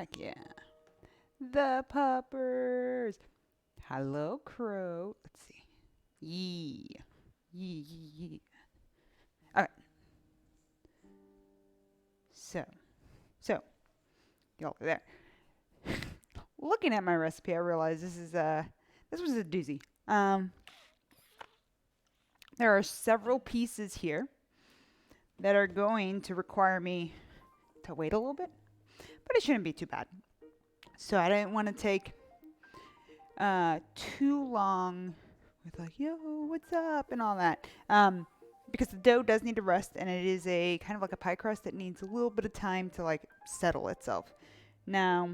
Heck yeah. The puppers. Hello, crow. Let's see. Yee. Yee, yee, yee. All right. So, y'all are there. Looking at my recipe, I realized this was a doozy. There are several pieces here that are going to require me to wait a little bit, but it shouldn't be too bad. So I didn't want to take too long with like, yo, what's up, and all that. Because the dough does need to rest, and it is a kind of like a pie crust that needs a little bit of time to like settle itself. Now,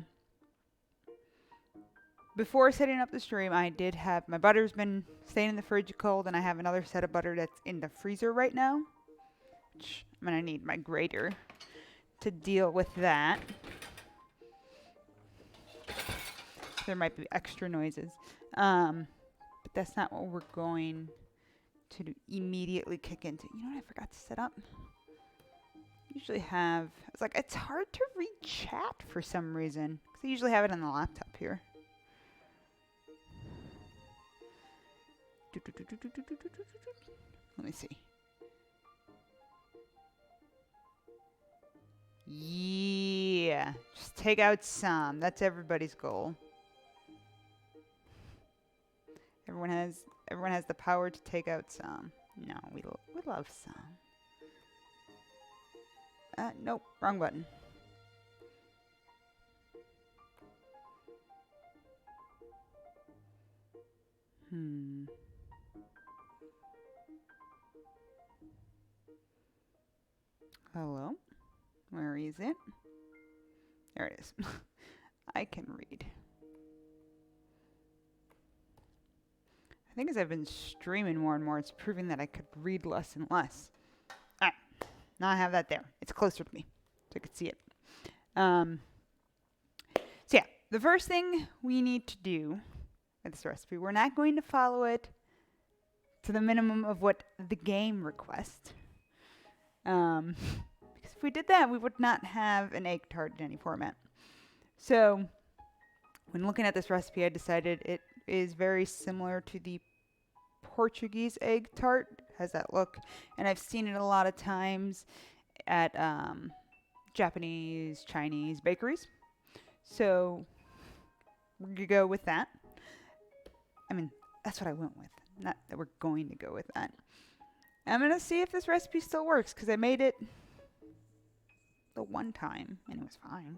before setting up the stream, I did have my butter's been staying in the fridge cold, and I have another set of butter that's in the freezer right now. Which I'm gonna need my grater to deal with that. There might be extra noises. But that's not what we're going to immediately kick into. You know what I forgot to set up? Usually have, it's like, it's hard to read chat for some reason. Because I usually have it on the laptop here. Let me see. Yeah, just take out some. That's everybody's goal. Everyone has the power to take out some. No, we love some. Nope, wrong button. Hello? Where is it? There it is. I can read. I think as I've been streaming more and more, it's proving that I could read less and less. Alright. Now I have that there. It's closer to me, so I could see it. So yeah, the first thing we need to do with this recipe, we're not going to follow it to the minimum of what the game requests. Because if we did that, we would not have an egg tart in any format. So when looking at this recipe, I decided it is very similar to the Portuguese egg tart. It has that look, and I've seen it a lot of times at Japanese, Chinese bakeries. So we're gonna go with that. I mean, that's what I went with. Not that we're going to go with that. I'm gonna see if this recipe still works, because I made it the one time and it was fine.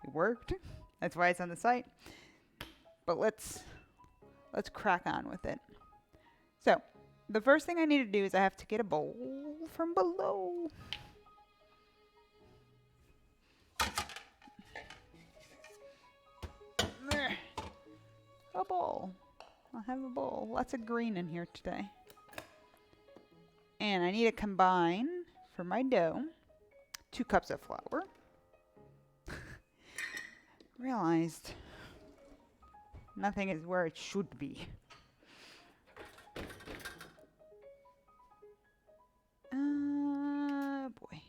It worked. That's why it's on the site. But let's crack on with it. So, the first thing I need to do is I have to get a bowl from below. There. A bowl. I'll have a bowl. Lots of green in here today. And I need to combine, for my dough, 2 cups of flour. Realized nothing is where it should be. Boy.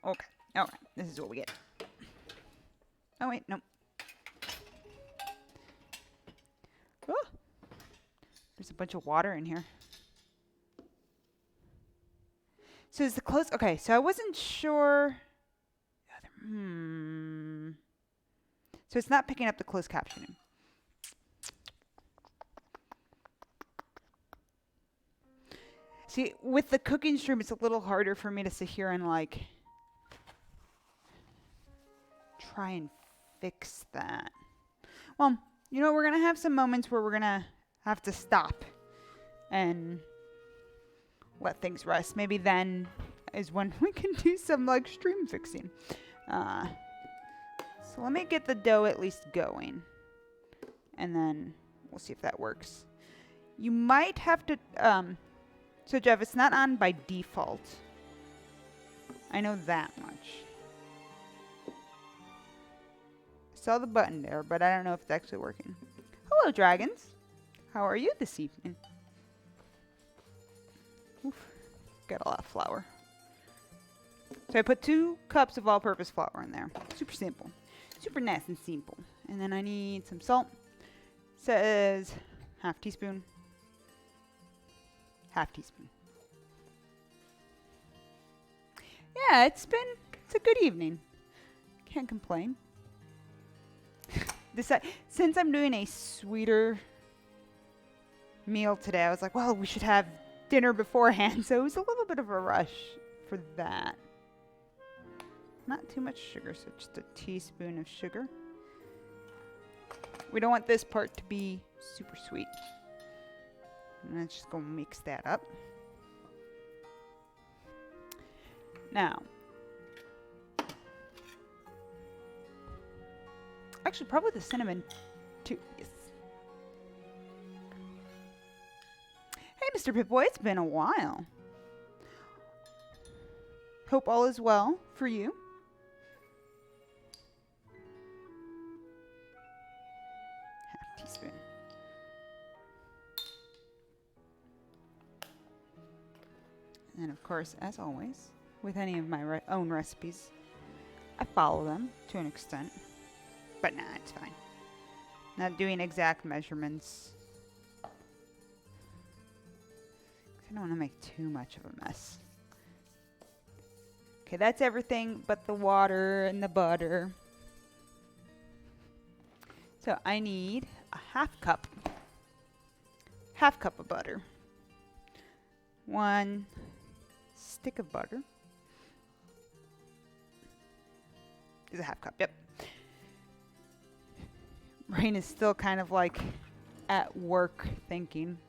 Okay. Alright. This is what we get. Oh, wait. Nope. Oh. There's a bunch of water in here. So is the close... Okay, so I wasn't sure... So it's not picking up the closed captioning. See, with the cooking stream, it's a little harder for me to sit here and, like, try and fix that. Well, you know, we're going to have some moments where we're going to have to stop and let things rest. Maybe then is when we can do some, like, stream fixing. So let me get the dough at least going. And then we'll see if that works. You might have to... So, Jeff, it's not on by default. I know that much. Saw the button there, but I don't know if it's actually working. Hello, dragons. How are you this evening? Oof, got a lot of flour. So I put 2 cups of all-purpose flour in there. Super simple. Super nice and simple. And then I need some salt. Says half teaspoon. Half teaspoon. Yeah, it's a good evening. Can't complain. Since I'm doing a sweeter meal today, I was like, well, we should have dinner beforehand. So it was a little bit of a rush for that. Not too much sugar, so just a teaspoon of sugar. We don't want this part to be super sweet. And let's just go mix that up. Now, actually, probably the cinnamon too. Yes. Hey, Mr. Pip-Boy, it's been a while. Hope all is well for you. Half teaspoon. And of course, as always, with any of my own recipes, I follow them to an extent. But nah, it's fine. Not doing exact measurements. I don't want to make too much of a mess. Okay, that's everything but the water and the butter. So I need a half cup of butter. 1 stick of butter. Is a half cup, yep. Brain is still kind of like at work thinking.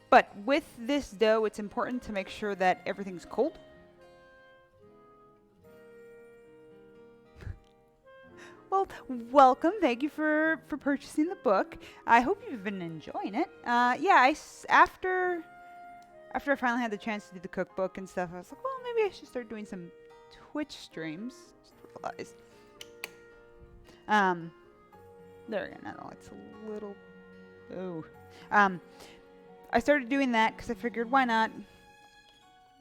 But with this dough, it's important to make sure that everything's cold. Well, welcome. Thank you for purchasing the book. I hope you've been enjoying it. Yeah, after I finally had the chance to do the cookbook and stuff, I was like, well, maybe I should start doing some Twitch streams. Just realized. There we go. No, it's a little. Oh. I started doing that because I figured, why not?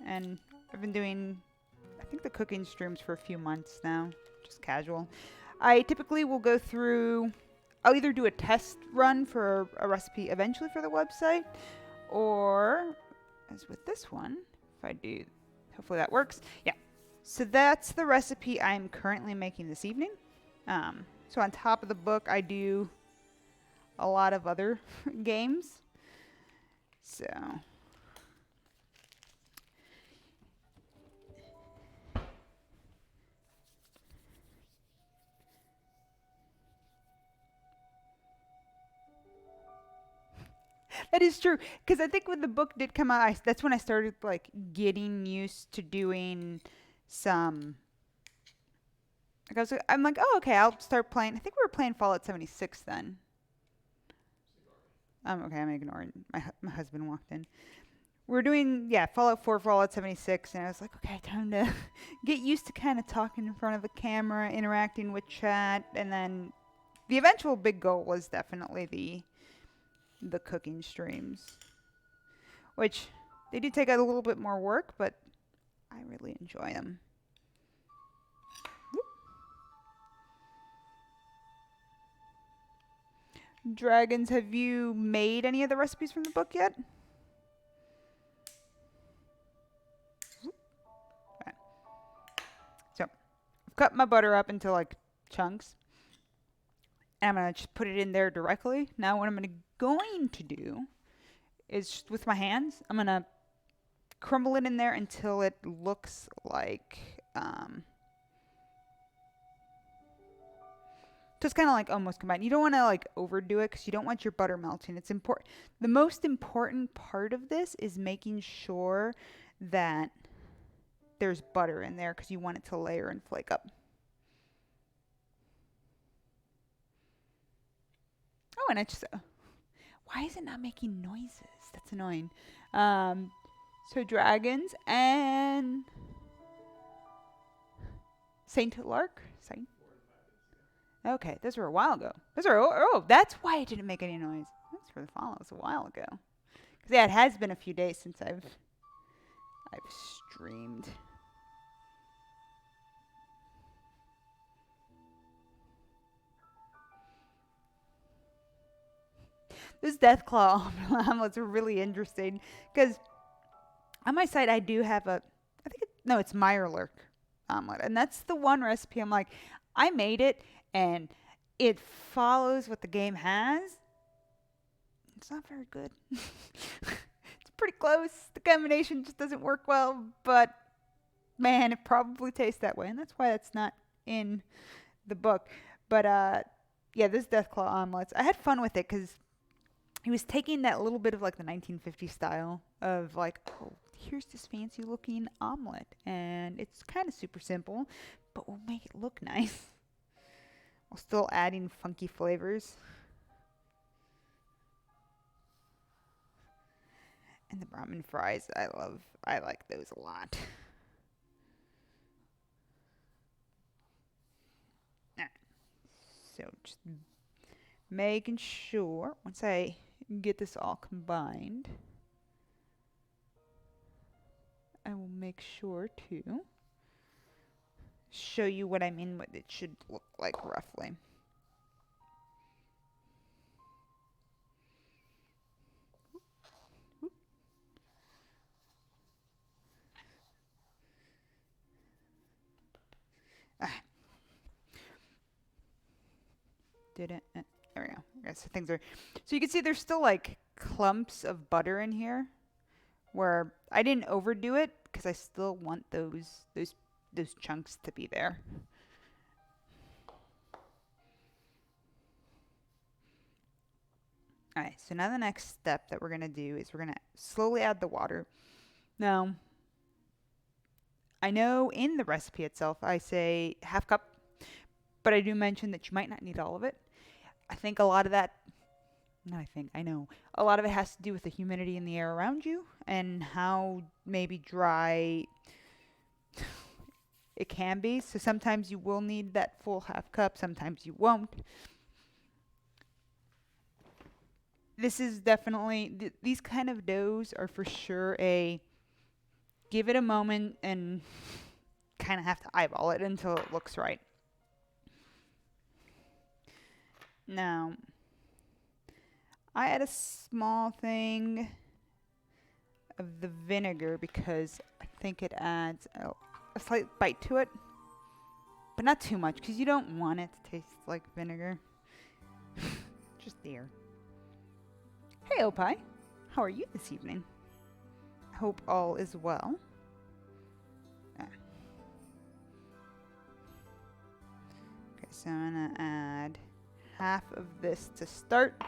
And I've been doing, I think, the cooking streams for a few months now, just casual. I typically will go through. I'll either do a test run for a recipe eventually for the website, or as with this one, if I do, hopefully that works. Yeah. So that's the recipe I'm currently making this evening. So on top of the book, I do a lot of other games. So that is true, because I think when the book did come out, that's when I started like getting used to doing some. Like I'm like, oh, okay, I'll start playing. I think we were playing Fallout 76 then. Okay, I'm ignoring. My husband walked in. We're doing, Fallout 4, Fallout 76, and I was like, okay, time to get used to kind of talking in front of a camera, interacting with chat, and then the eventual big goal was definitely the cooking streams, which they do take a little bit more work, but I really enjoy them. Dragons, have you made any of the recipes from the book yet? Okay. So, I've cut my butter up into like chunks. And I'm going to just put it in there directly. Now what I'm going to do is just with my hands, I'm going to crumble it in there until it looks like so it's kind of like almost combined. You don't want to like overdo it because you don't want your butter melting. It's important. The most important part of this is making sure that there's butter in there because you want it to layer and flake up. Oh, and I just, why is it not making noises? That's annoying. So dragons and Saint Lark? Saint? Okay, those were a while ago. Those are, oh, that's why it didn't make any noise. That's for the follows a while ago. 'Cause yeah, it has been a few days since I've streamed. Those Deathclaw omelets are really interesting because on my site I do have no, it's Meyerlurk omelet, and that's the one recipe I'm like, I made it and it follows what the game has. It's not very good. It's pretty close. The combination just doesn't work well, but man, it probably tastes that way, and that's why it's not in the book. But yeah, this Deathclaw omelets, I had fun with it because he was taking that little bit of like the 1950s style of like, oh, here's this fancy looking omelet, and it's kind of super simple, but we'll make it look nice while still adding funky flavors. And the ramen fries, I like those a lot. So just making sure once I get this all combined, I will make sure to show you what I mean, what it should look like roughly. There we go. Yes, things are. So you can see there's still like clumps of butter in here, where I didn't overdo it because I still want those chunks to be there. All right. So now the next step that we're gonna do is we're gonna slowly add the water. Now, I know in the recipe itself I say half cup, but I do mention that you might not need all of it. I think a lot of that, I know, a lot of it has to do with the humidity in the air around you and how maybe dry it can be. So sometimes you will need that full half cup, sometimes you won't. This is definitely, these kind of doughs are for sure a give it a moment and kind of have to eyeball it until it looks right. Now, I add a small thing of the vinegar because I think it adds a slight bite to it, but not too much because you don't want it to taste like vinegar. Just there. Hey, Opie. How are you this evening? I hope all is well. Okay, so I'm going to add half of this to start.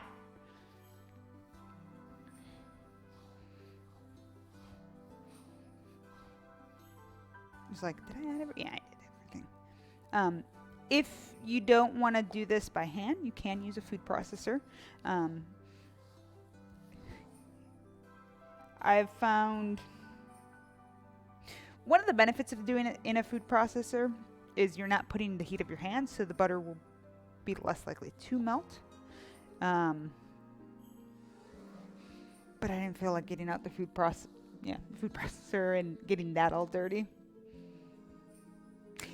It's like, did I add everything? Yeah, I did everything. If you don't want to do this by hand, you can use a food processor. I've found one of the benefits of doing it in a food processor is you're not putting the heat of your hands, so the butter will be less likely to melt. But I didn't feel like getting out the food processor and getting that all dirty.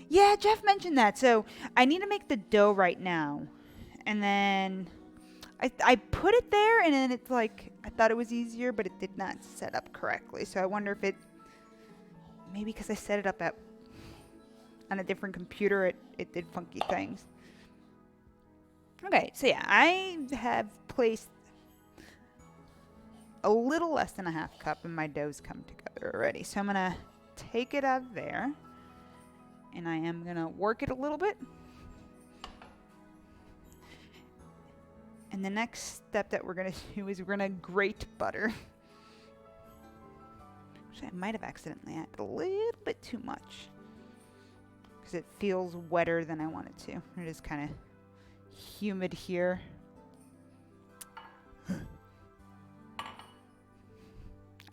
Yeah, Jeff mentioned that. So I need to make the dough right now. And then I put it there, and then it's like, I thought it was easier, but it did not set up correctly. So I wonder if maybe because I set it up on a different computer, it did funky things. Okay, so yeah, I have placed a little less than a half cup, and my dough's come together already. So I'm going to take it out of there, and I am going to work it a little bit. And the next step that we're going to do is we're going to grate butter. Actually, I might have accidentally added a little bit too much because it feels wetter than I want it to. It is kind of humid here.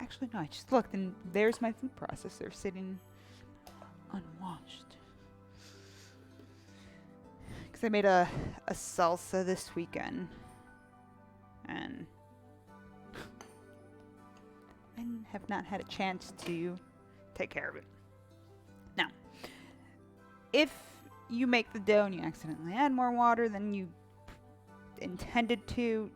Actually, no, I just looked, and there's my food processor sitting unwashed. Because I made a salsa this weekend. And and have not had a chance to take care of it. Now, if you make the dough and you accidentally add more water than you intended to,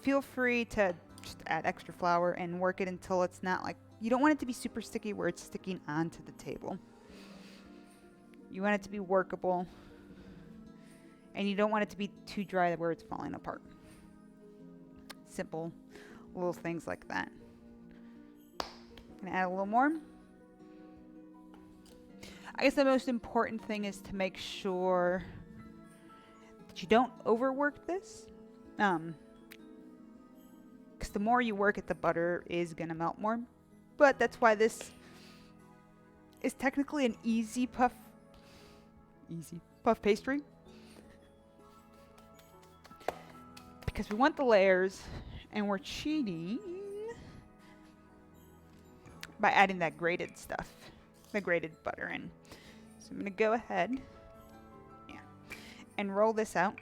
feel free to just add extra flour and work it until it's not like, you don't want it to be super sticky where it's sticking onto the table. You want it to be workable, and you don't want it to be too dry where it's falling apart. Simple little things like that. Gonna add a little more. I guess the most important thing is to make sure that you don't overwork this. Because the more you work it, the butter is gonna melt more. But that's why this is technically an easy puff pastry. Because we want the layers, and we're cheating by adding that grated stuff, the grated butter in. So I'm gonna go ahead, and roll this out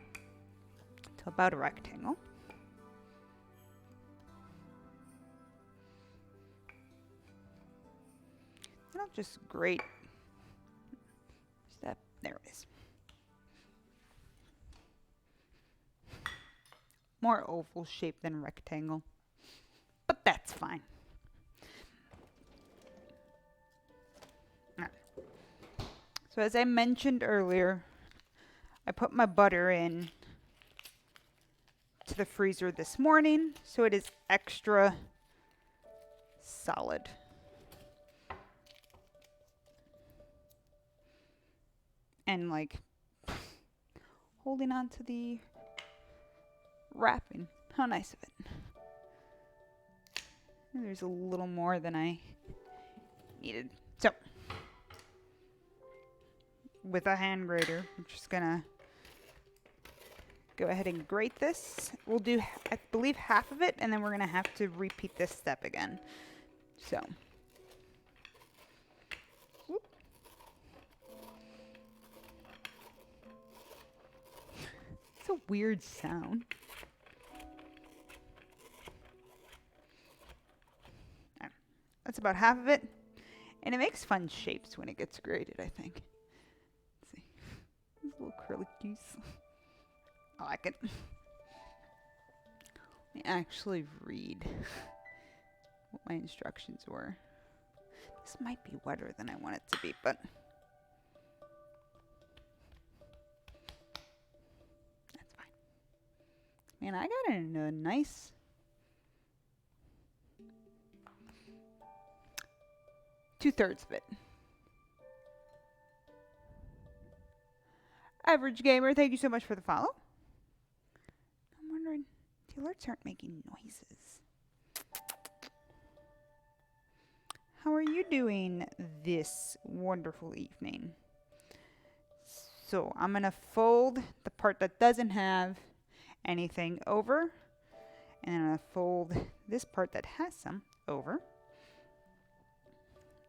to about a rectangle. And I'll just grate that. There it is. More oval shape than rectangle, but that's fine. Right. So as I mentioned earlier, I put my butter in to the freezer this morning, so it is extra solid. And like holding on to the wrapping. How nice of it. And there's a little more than I needed. So, with a hand grater, I'm just gonna go ahead and grate this. We'll do, I believe, half of it, and then we're gonna have to repeat this step again. So, whoop. It's a weird sound. That's about half of it. And it makes fun shapes when it gets grated, I think. Let's see. These little curly cues. I like it. Let me actually read what my instructions were. This might be wetter than I want it to be, but that's fine. Man, I got it in a nice 2/3 of it. Average Gamer, thank you so much for the follow. I'm wondering, the alerts aren't making noises. How are you doing this wonderful evening? So I'm going to fold the part that doesn't have anything over. And I'm going to fold this part that has some over.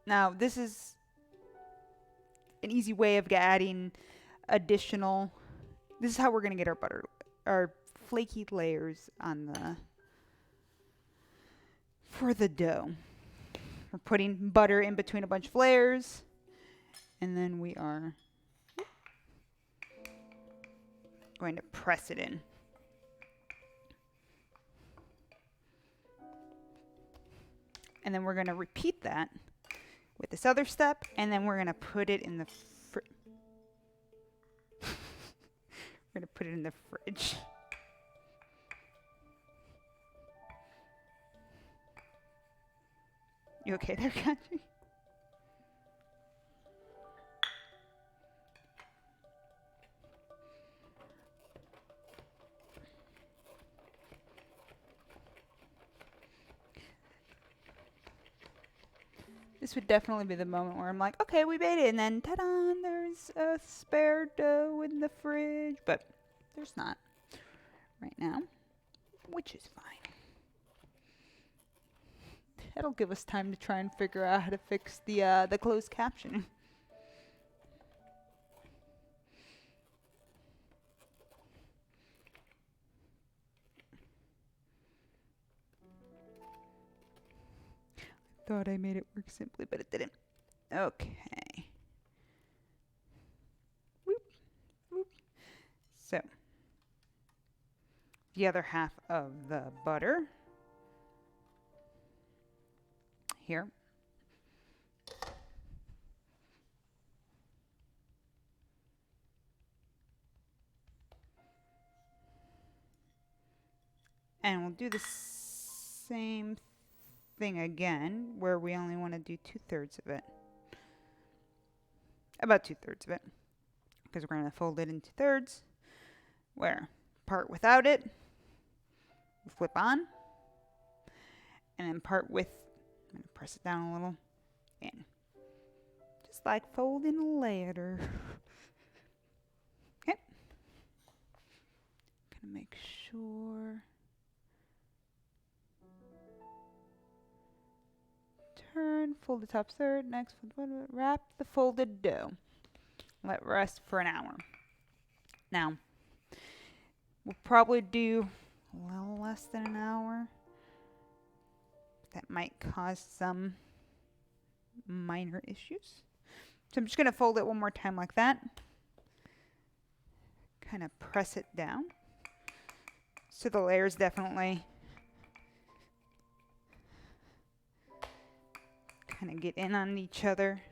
Now, this is an easy way of adding additional. This is how we're going to get our butter, our flaky layers on the, for the dough. We're putting butter in between a bunch of layers, and then we are going to press it in. And then we're going to repeat that with this other step, and then we're going to put it in the we're going to put it in the fridge. You okay there, Country? This would definitely be the moment where I'm like, okay, we made it, and then ta-da, there's a spare dough in the fridge, but there's not right now, which is fine. That'll give us time to try and figure out how to fix the closed captioning. thought I made it work simply, but it didn't. Okay. Whoop, whoop. So, the other half of the butter here. And we'll do the same thing again, where we only want to do 2/3 of it. About 2/3 of it. Because we're going to fold it into thirds, where part without it, we flip on, and then part with, I'm going to press it down a little, and just like folding a ladder. Okay. Gonna make sure. Turn, fold the top third, next wrap the folded dough. Let rest for an hour. Now, we'll probably do a little less than an hour. That might cause some minor issues. So I'm just going to fold it one more time like that. Kind of press it down. So the layers definitely kind of get in on each other.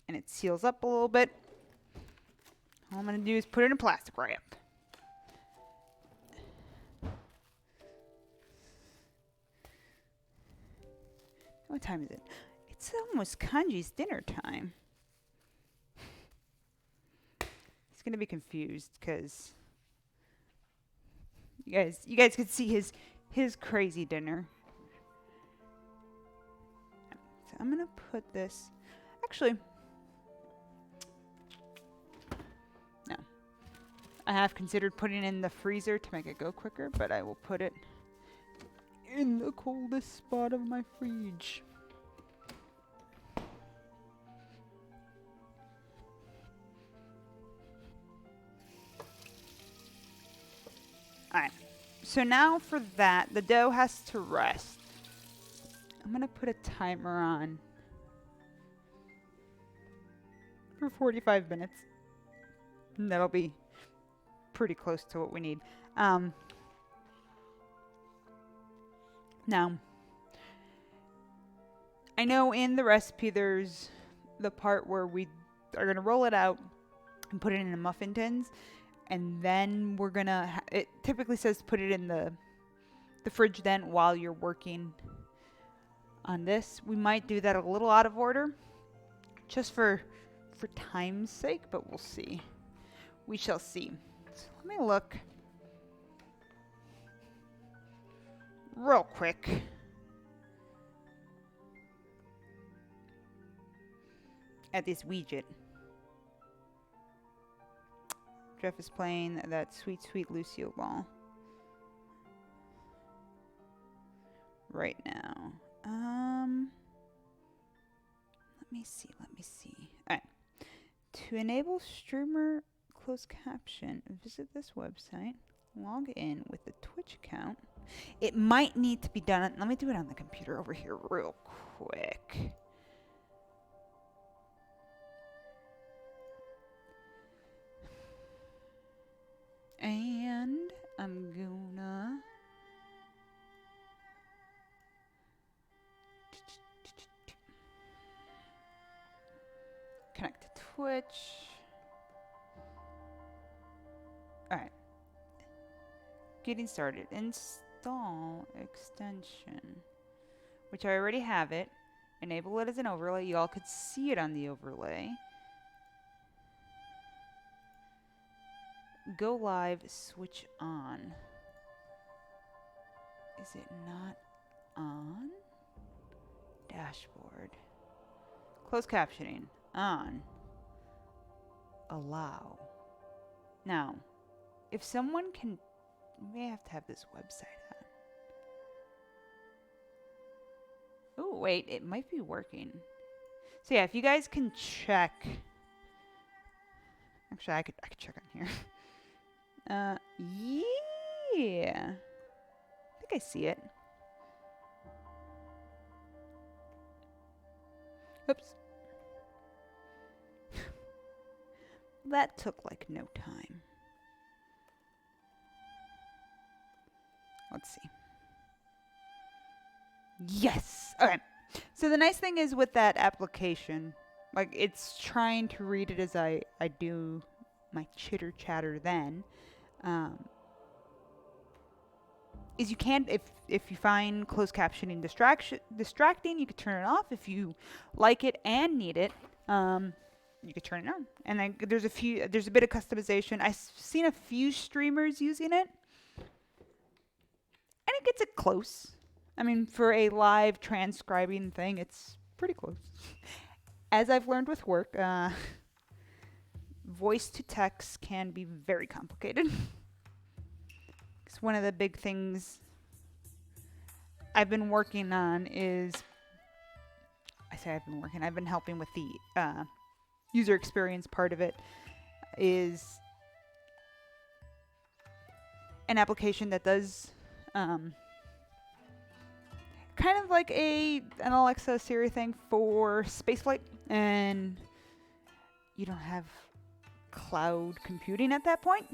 And it seals up a little bit. All I'm going to do is put it in plastic wrap. What time is it? It's almost Kanji's dinner time. He's going to be confused because you guys could see his crazy dinner. So I'm going to put this, actually, no. I have considered putting it in the freezer to make it go quicker, but I will put it in the coldest spot of my fridge. Alright, so now for that, the dough has to rest. I'm going to put a timer on for 45 minutes. And that'll be pretty close to what we need. Now, I know in the recipe there's the part where we are going to roll it out and put it in the muffin tins. And then we're going to, it typically says put it in the fridge then while you're working on this. We might do that a little out of order just for time's sake, but we'll see. We shall see. So let me look real quick. At this widget. Jeff is playing that sweet, sweet Lucille ball right now. Let me see. All right. To enable streamer closed caption, visit this website. Log in with the Twitch account. It might need to be done. Let me do it on the computer over here real quick. And I'm gonna connect to Twitch. Alright. Getting started. Install extension. Which I already have it. Enable it as an overlay. You all could see it on the overlay. Go live, switch on. Is it not on? Dashboard. Closed captioning. On. Allow. Now, if someone can, we may have to have this website on. Oh, wait, it might be working. So yeah, if you guys can check. Actually, I could check on here. Yeah. I think I see it. Oops. That took like no time. Let's see. Yes! Okay. So the nice thing is with that application, like it's trying to read it as I do my chitter chatter then. Is you can if you find closed captioning distracting, you could turn it off. If you like it and need it, you could turn it on. And then there's a bit of customization. I've seen a few streamers using it, and it gets it close. I mean, for a live transcribing thing, it's pretty close. As I've learned with work, voice to text can be very complicated. Because one of the big things I've been working on is, I've been helping with the user experience part of it, is an application that does kind of like an Alexa Siri thing for spaceflight, and you don't have cloud computing at that point.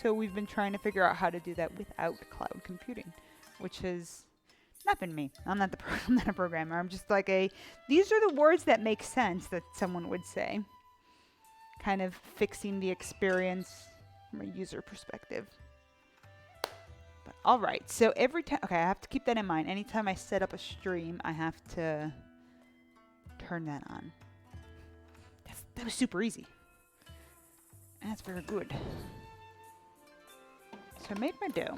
So we've been trying to figure out how to do that without cloud computing, which has not been me. I'm not a programmer. I'm just like these are the words that make sense that someone would say. Kind of fixing the experience from a user perspective. But all right, so every time, okay, I have to keep that in mind. Anytime I set up a stream, I have to turn that on. That was super easy. And that's very good. So I made my dough.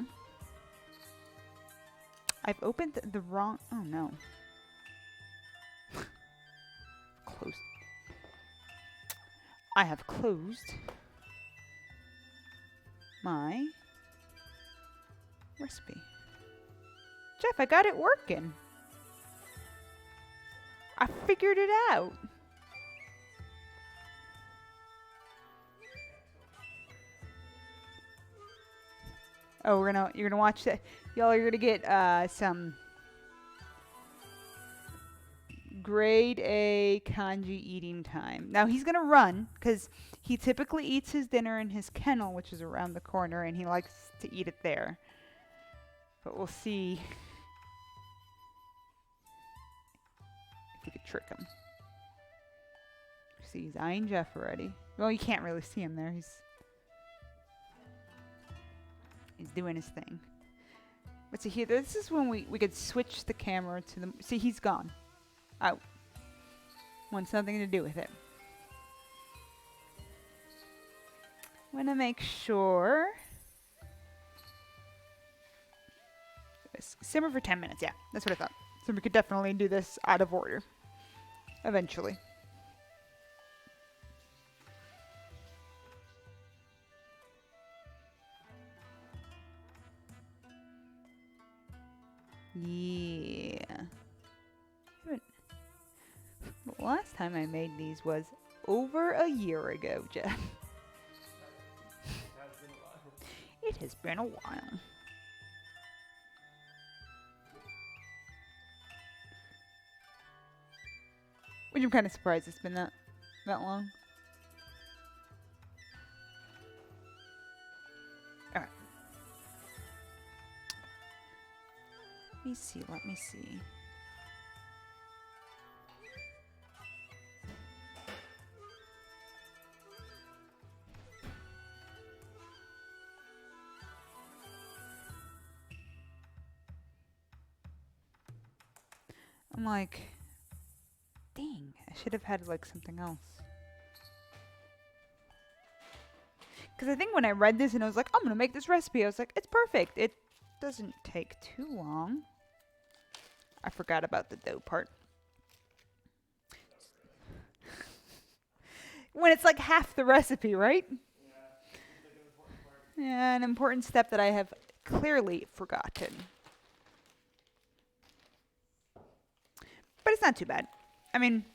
I've opened the wrong, oh no. Closed. I have closed my recipe. Jeff, I got it working. I figured it out. Oh, you're gonna watch that. Y'all are gonna get some grade A kanji eating time. Now he's gonna run because he typically eats his dinner in his kennel, which is around the corner, and he likes to eat it there. But we'll see if we could trick him. See, he's eyeing Jeff already. Well, you can't really see him there. He's doing his thing. But see here, this is when we could switch the camera to the... See, he's gone. Out. Wants nothing to do with it. Want to make sure... Simmer for 10 minutes, yeah. That's what I thought. So we could definitely do this out of order. Eventually. Yeah. The last time I made these was over a year ago, Jeff. It has been a while. Which I'm kind of surprised it's been that long. Alright. Let me see. I'm like, dang, I should have had like something else. Because I think when I read this and I was like, I'm going to make this recipe, I was like, it's perfect. It doesn't take too long. I forgot about the dough part. When it's like half the recipe, right? Yeah, an important step that I have clearly forgotten. But it's not too bad. I mean,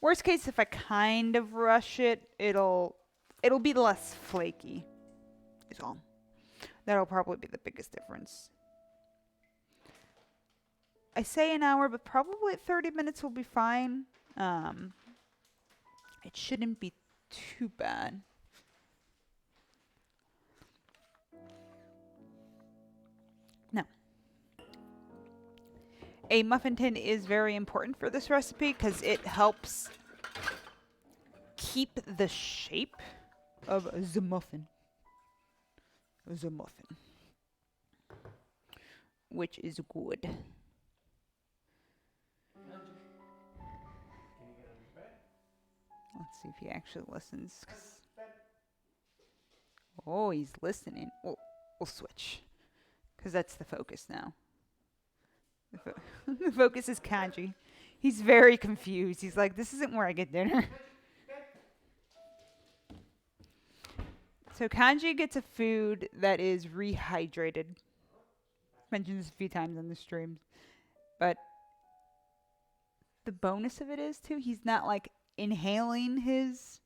worst case, if I kind of rush it, it'll be less flaky, is all. That'll probably be the biggest difference. I say an hour, but probably 30 minutes will be fine. It shouldn't be too bad. Now, a muffin tin is very important for this recipe because it helps keep the shape of the muffin. The muffin. Which is good. Can you get on your bed? Let's see if he actually listens. Oh, he's listening. We'll switch. Because that's the focus now. The focus is Kanji. He's very confused. He's like, this isn't where I get dinner. So Kanji gets a food that is rehydrated. Mentioned this a few times on the streams. But the bonus of it is, too, he's not like inhaling his...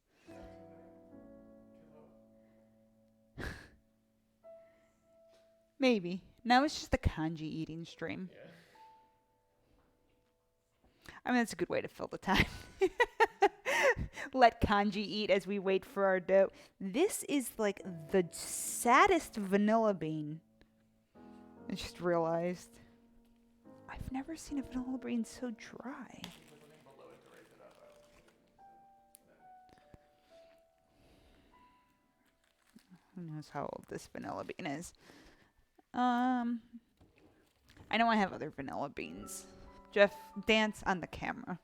Maybe. Now it's just a kanji eating stream. Yeah. I mean, that's a good way to fill the time. Let kanji eat as we wait for our dough. This is like the saddest vanilla bean. I just realized. I've never seen a vanilla bean so dry. Who knows how old this vanilla bean is? I know I have other vanilla beans. Jeff, dance on the camera.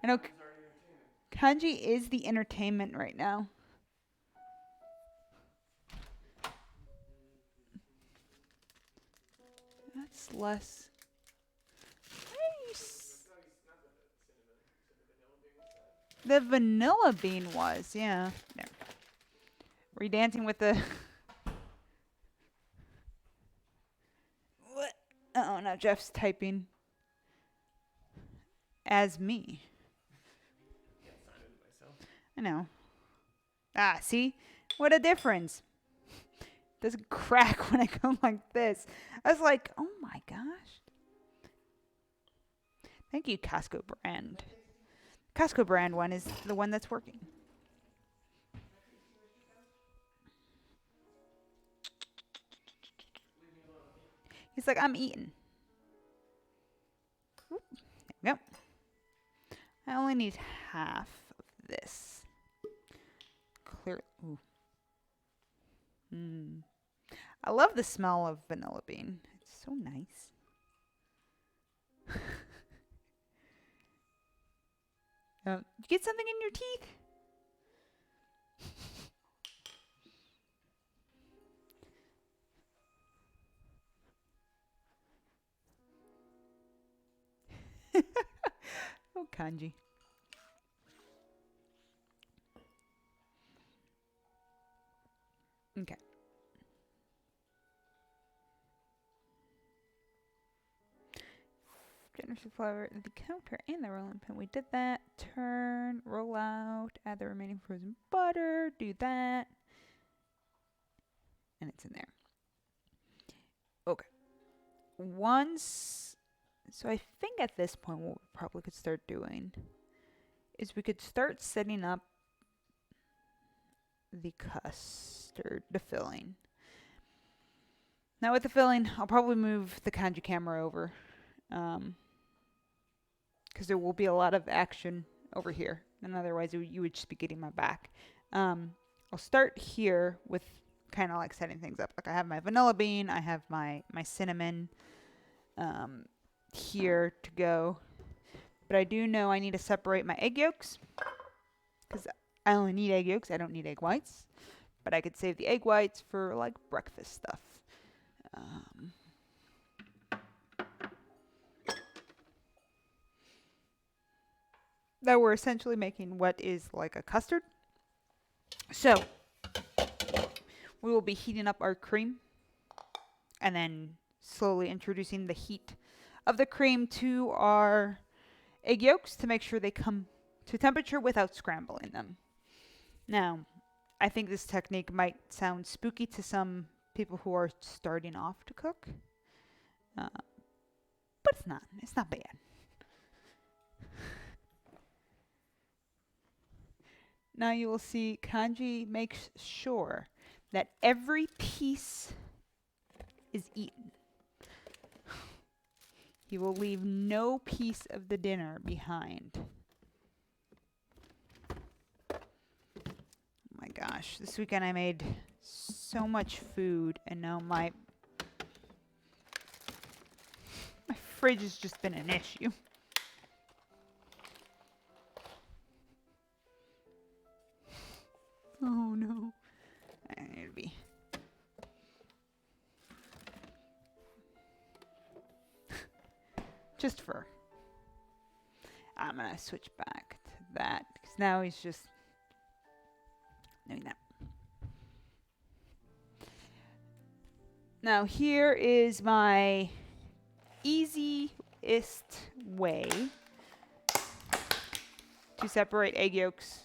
I know kanji is the entertainment right now. That's less. The vanilla bean was, yeah. There. Were you dancing with the... What? Oh, now Jeff's typing as me. I know. Ah, see? What a difference. Doesn't crack when I go like this. I was like, oh my gosh. Thank you, Costco brand. Costco brand one is the one that's working. He's like, I'm eating. Oop, there we go. I only need half of this. Clear. Ooh. I love the smell of vanilla bean. It's so nice. You get something in your teeth? Oh, kanji. Okay. Generously flour the counter and the rolling pin. We did that. Turn, roll out, add the remaining frozen butter, do that. And it's in there. Okay. So I think at this point what we probably could start doing is we could start setting up the custard, the filling. Now with the filling, I'll probably move the kanji camera over. Because there will be a lot of action over here. And otherwise you would just be getting my back. I'll start here with kind of like setting things up. Like I have my vanilla bean. I have my cinnamon here to go. But I do know I need to separate my egg yolks. Because I only need egg yolks. I don't need egg whites. But I could save the egg whites for like breakfast stuff. That we're essentially making what is like a custard. So we will be heating up our cream and then slowly introducing the heat of the cream to our egg yolks to make sure they come to temperature without scrambling them. Now, I think this technique might sound spooky to some people who are starting off to cook, but it's not. It's not bad. Now you will see Kanji makes sure that every piece is eaten. He will leave no piece of the dinner behind. Oh my gosh, this weekend I made so much food and now my fridge has just been an issue. Oh no. I need to be. Just for. I'm gonna switch back to that because now he's just doing that. Now here is my easiest way to separate egg yolks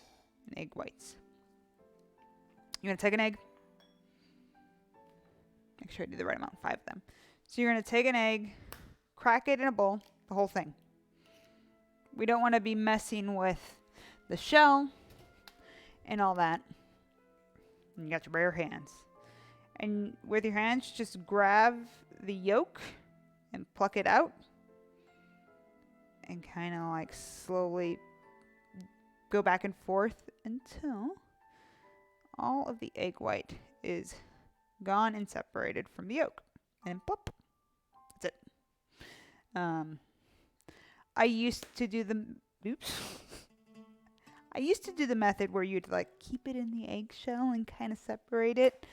and egg whites. You're going to take an egg. Make sure I do the right amount, 5 of them. So you're going to take an egg, crack it in a bowl, the whole thing. We don't want to be messing with the shell and all that. And you got your bare hands. And with your hands, just grab the yolk and pluck it out. And kind of like slowly go back and forth until all of the egg white is gone and separated from the yolk. And plop. That's it. I used to do the I used to do the method where you'd like keep it in the eggshell and kind of separate it.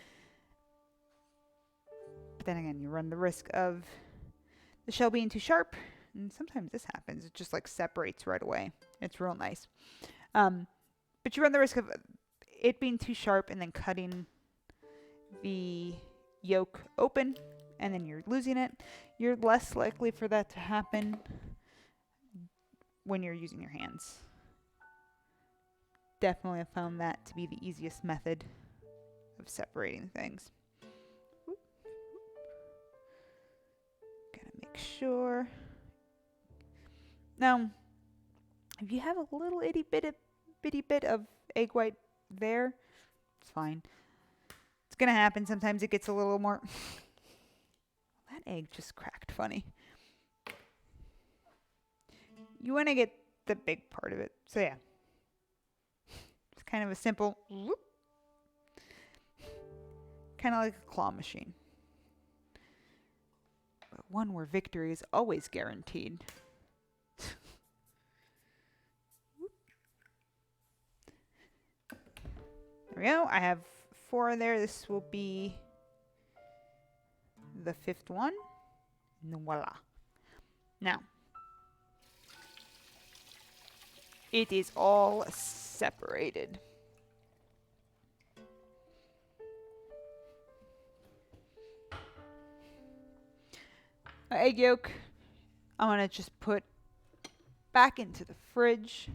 But then again, you run the risk of the shell being too sharp. And sometimes this happens. It just like separates right away. It's real nice. But you run the risk of it being too sharp and then cutting the yolk open and then you're losing it. You're less likely for that to happen when you're using your hands. Definitely have found that to be the easiest method of separating things. Gotta make sure. Now, if you have a little bitty bit of egg white there, it's fine. It's gonna happen. Sometimes it gets a little more. That egg just cracked funny. You want to get the big part of it. So yeah. It's kind of a simple whoop. Kind of like a claw machine. But one where victory is always guaranteed. There we go. I have 4 there. This will be the 5th one. And voila. Now, it is all separated. My egg yolk, I'm going to just put back into the fridge.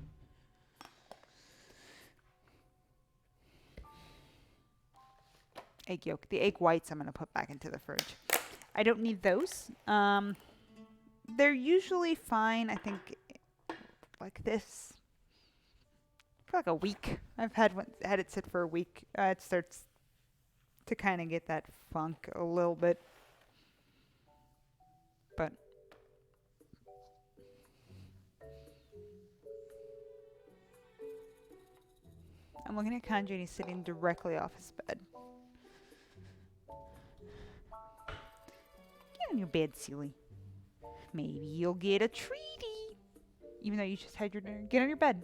Egg yolk. The egg whites I'm going to put back into the fridge. I don't need those. They're usually fine, I think, like this. For like a week. I've had it sit for a week. It starts to kind of get that funk a little bit. But I'm looking at Kanji and he's sitting directly off his bed. Get on your bed, silly. Maybe you'll get a treaty. Even though you just had your dinner. Get on your bed.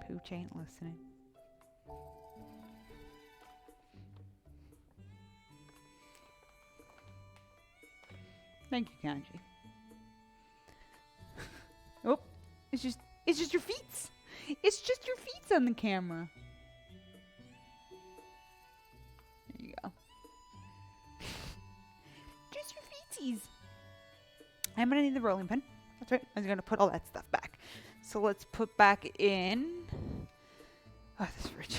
Pooch ain't listening. Thank you, Kanji. Oh, it's just your feet. It's just your feet on the camera. There you go. Just your feeties. I'm gonna need the rolling pin. That's right. I'm gonna put all that stuff back. So let's put back in. Oh, this fridge.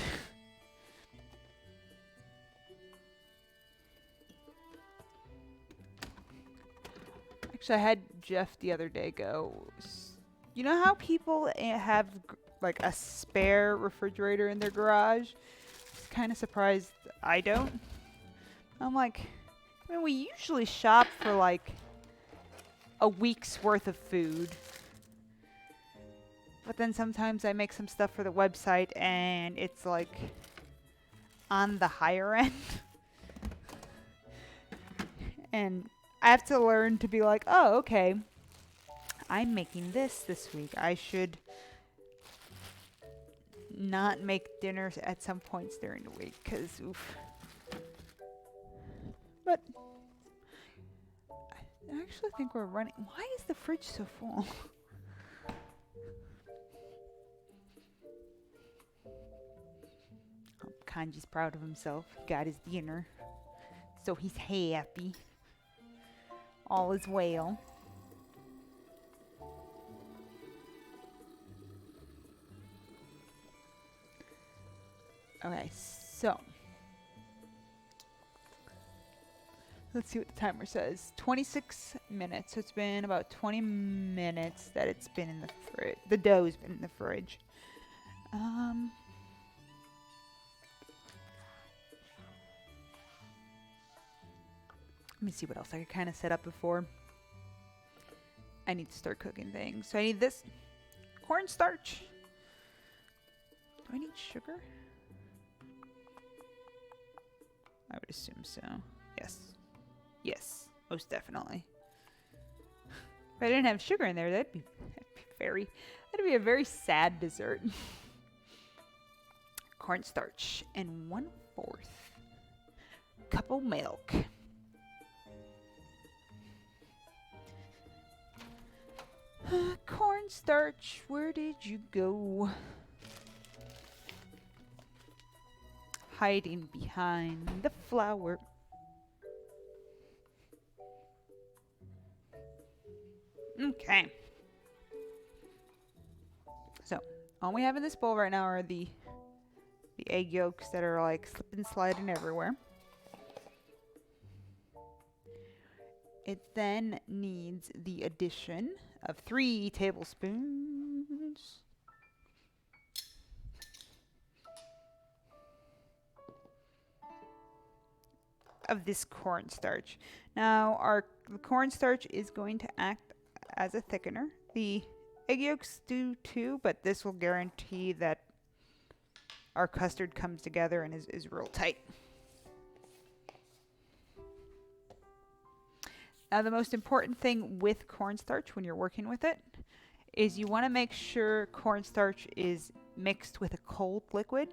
Actually, I had Jeff the other day go, you know how people have like a spare refrigerator in their garage? Kind of surprised I don't. I'm like, I mean, we usually shop for like a week's worth of food. But then sometimes I make some stuff for the website and it's like on the higher end. And I have to learn to be like, oh, okay, I'm making this week. I should not make dinners at some points during the week because, oof. But I actually think we're running. Why is the fridge so full? Kanji's proud of himself. Got his dinner. So he's happy. All is well. Okay, so let's see what the timer says. 26 minutes. So it's been about 20 minutes that it's been in the fridge. The dough's been in the fridge. Let me see what else I could kind of set up before I need to start cooking things. So I need this cornstarch. Do I need sugar? I would assume so. Yes. Yes, most definitely. If I didn't have sugar in there, that'd be a very sad dessert. Cornstarch and 1/4 cup of milk. Cornstarch, where did you go? Hiding behind the flour. Okay. So, all we have in this bowl right now are the egg yolks that are like slipping sliding everywhere. It then needs the addition of 3 tablespoons of this cornstarch. Now, the cornstarch is going to act as a thickener. The egg yolks do too, but this will guarantee that our custard comes together and is real tight. Now, the most important thing with cornstarch when you're working with it is you want to make sure cornstarch is mixed with a cold liquid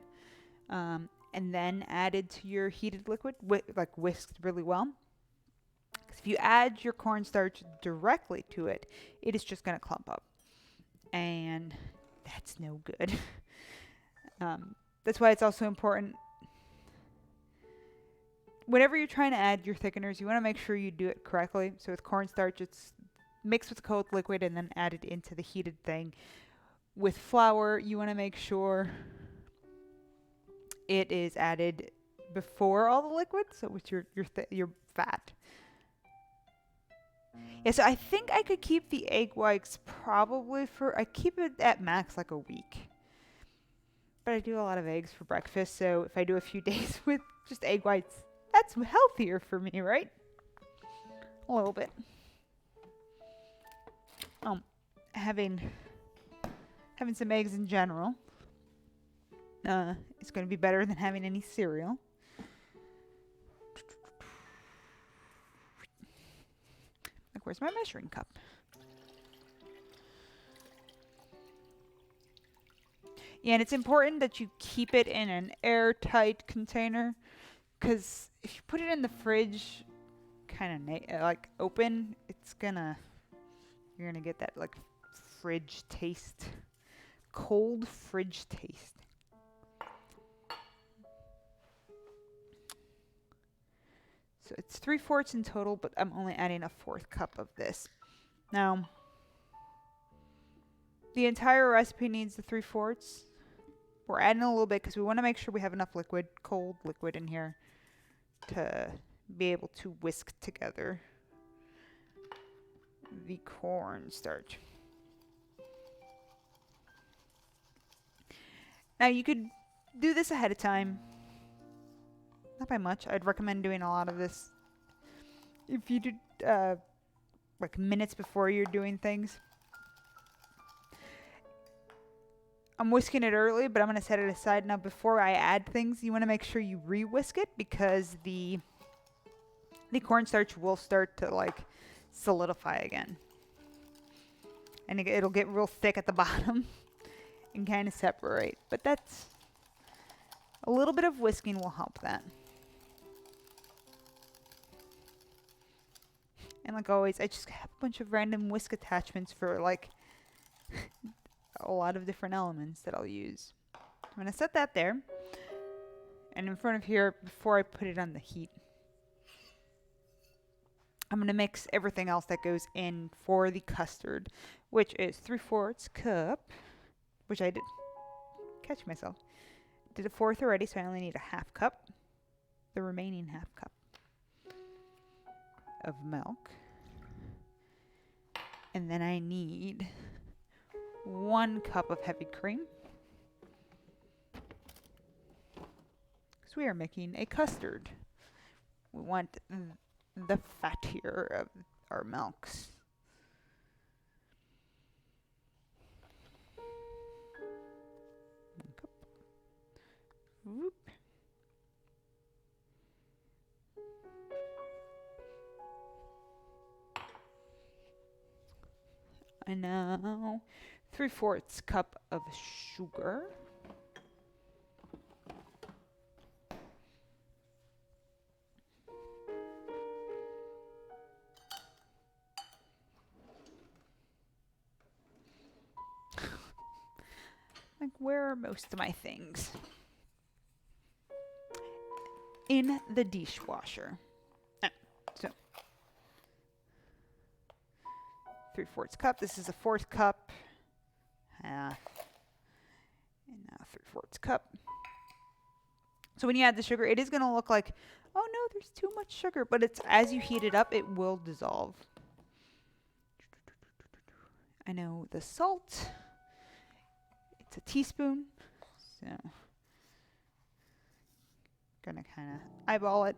and then added to your heated liquid, like whisked really well. Because if you add your cornstarch directly to it, it is just going to clump up. And that's no good. That's why it's also important. Whenever you're trying to add your thickeners, you want to make sure you do it correctly. So with cornstarch, it's mixed with cold liquid and then added into the heated thing. With flour, you want to make sure it is added before all the liquid, so with your fat. Yeah, so I think I could keep the egg whites I keep it at max like a week. But I do a lot of eggs for breakfast, so if I do a few days with just egg whites, that's healthier for me, right? A little bit. Having some eggs in general is going to be better than having any cereal. Like, where's my measuring cup? Yeah, and it's important that you keep it in an airtight container, because if you put it in the fridge, kind of like open, you're gonna get that like fridge taste, cold fridge taste. So it's 3/4 in total, but I'm only adding a 1/4 cup of this. Now, the entire recipe needs the 3/4. We're adding a little bit because we want to make sure we have enough liquid, cold liquid in here to be able to whisk together the cornstarch. Now you could do this ahead of time. Not by much. I'd recommend doing a lot of this if you did like minutes before you're doing things. I'm whisking it early, but I'm going to set it aside now. Before I add things, you want to make sure you re-whisk it because the cornstarch will start to like solidify again. And it'll get real thick at the bottom and kind of separate. But that's a little bit of whisking will help that. And like always, I just have a bunch of random whisk attachments for like a lot of different elements that I'll use. I'm going to set that there. And in front of here, before I put it on the heat, I'm going to mix everything else that goes in for the custard, which is 3/4 cup, which I did catch myself. Did a fourth already, so I only need a half cup. The remaining half cup of milk. And then I need 1 cup of heavy cream. Because we are making a custard. We want the fattier of our milks. One cup. Whoop. And now 3/4 cup of sugar. Like, where are most of my things? In the dishwasher. So 3/4 cup. This is a 1/4 cup. Half. And now 3/4 cup. So when you add the sugar, it is going to look like, oh no, there's too much sugar. But it's as you heat it up, it will dissolve. I know the salt. It's a teaspoon. So gonna kind of eyeball it.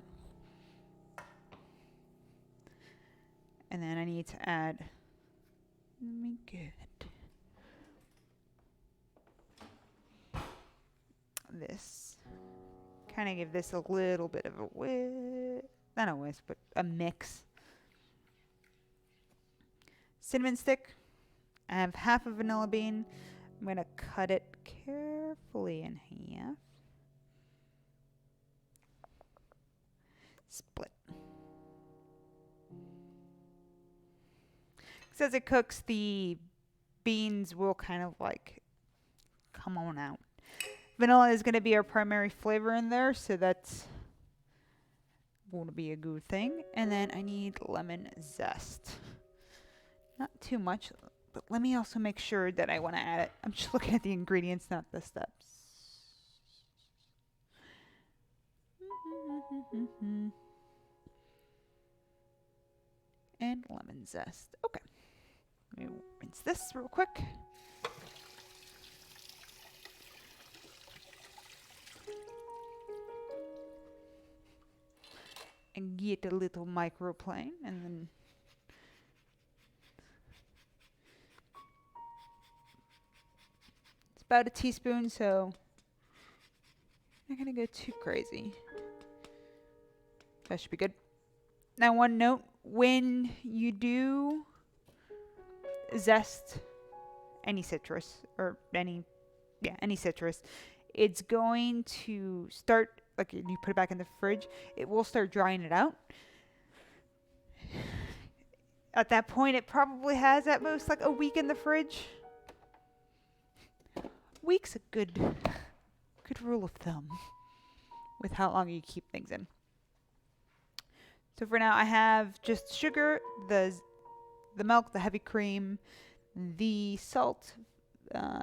And then I need to add, let me get this. Kind of give this a little bit of a whisk, not a whisk, but a mix. Cinnamon stick. I have half a vanilla bean. I'm going to cut it carefully in half. Split. So as it cooks, the beans will kind of like come on out. Vanilla is going to be our primary flavor in there, so that's going to be a good thing. And then I need lemon zest. Not too much, but let me also make sure that I want to add it. I'm just looking at the ingredients, not the steps. And lemon zest. Okay. Let me rinse this real quick. And get a little microplane, and then it's about a teaspoon, so I'm not gonna go too crazy. That should be good. Now, one note: when you do zest any citrus or any citrus, it's going to start. Like, you put it back in the fridge, it will start drying it out. At that point, it probably has at most like a week in the fridge. Week's a good rule of thumb with how long you keep things in. So for now, I have just sugar, the milk, the heavy cream, the salt,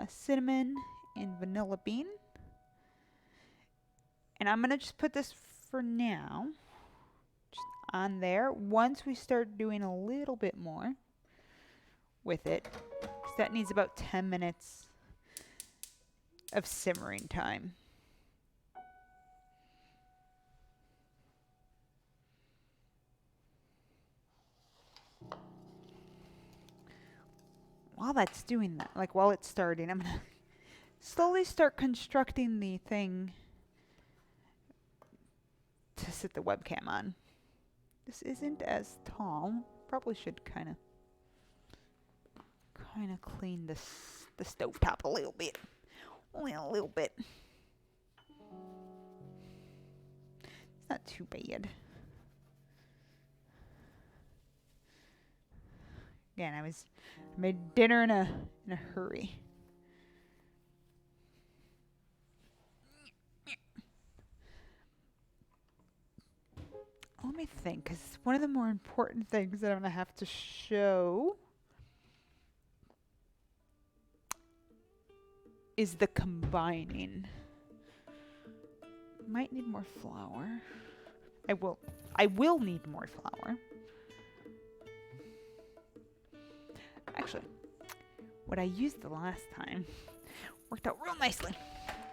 cinnamon, and vanilla bean. And I'm going to just put this for now just on there. Once we start doing a little bit more, with it. So that needs about 10 minutes of simmering time. While that's doing that, like while it's starting, I'm going to slowly start constructing the thing to sit the webcam on. This isn't as tall. Probably should kind of clean the stovetop a little bit. Only a little bit. It's not too bad. Again, I made dinner in a hurry. Let me think, because one of the more important things that I'm going to have to show is the combining. Might need more flour. I will need more flour. Actually, what I used the last time worked out real nicely.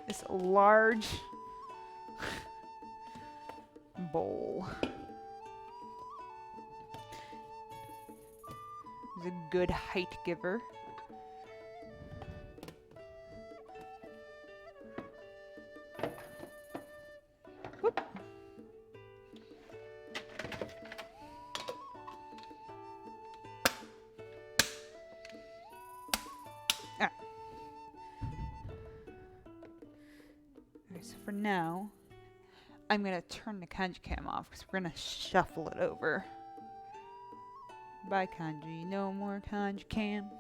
This large bowl. It's a good height giver. Whoop. Ah. Alright, so for now, I'm going to turn the kanji cam off because we're going to shuffle it over. Bye kanji, no more kanji cam.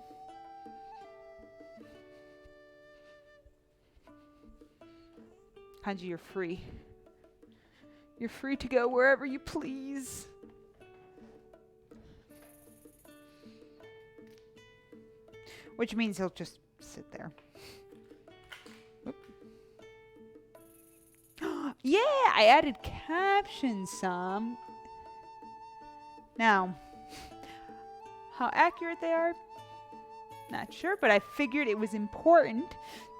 Kanji, you're free. You're free to go wherever you please. Which means he'll just sit there. Yeah, I added captions some. Now, how accurate they are, not sure, but I figured it was important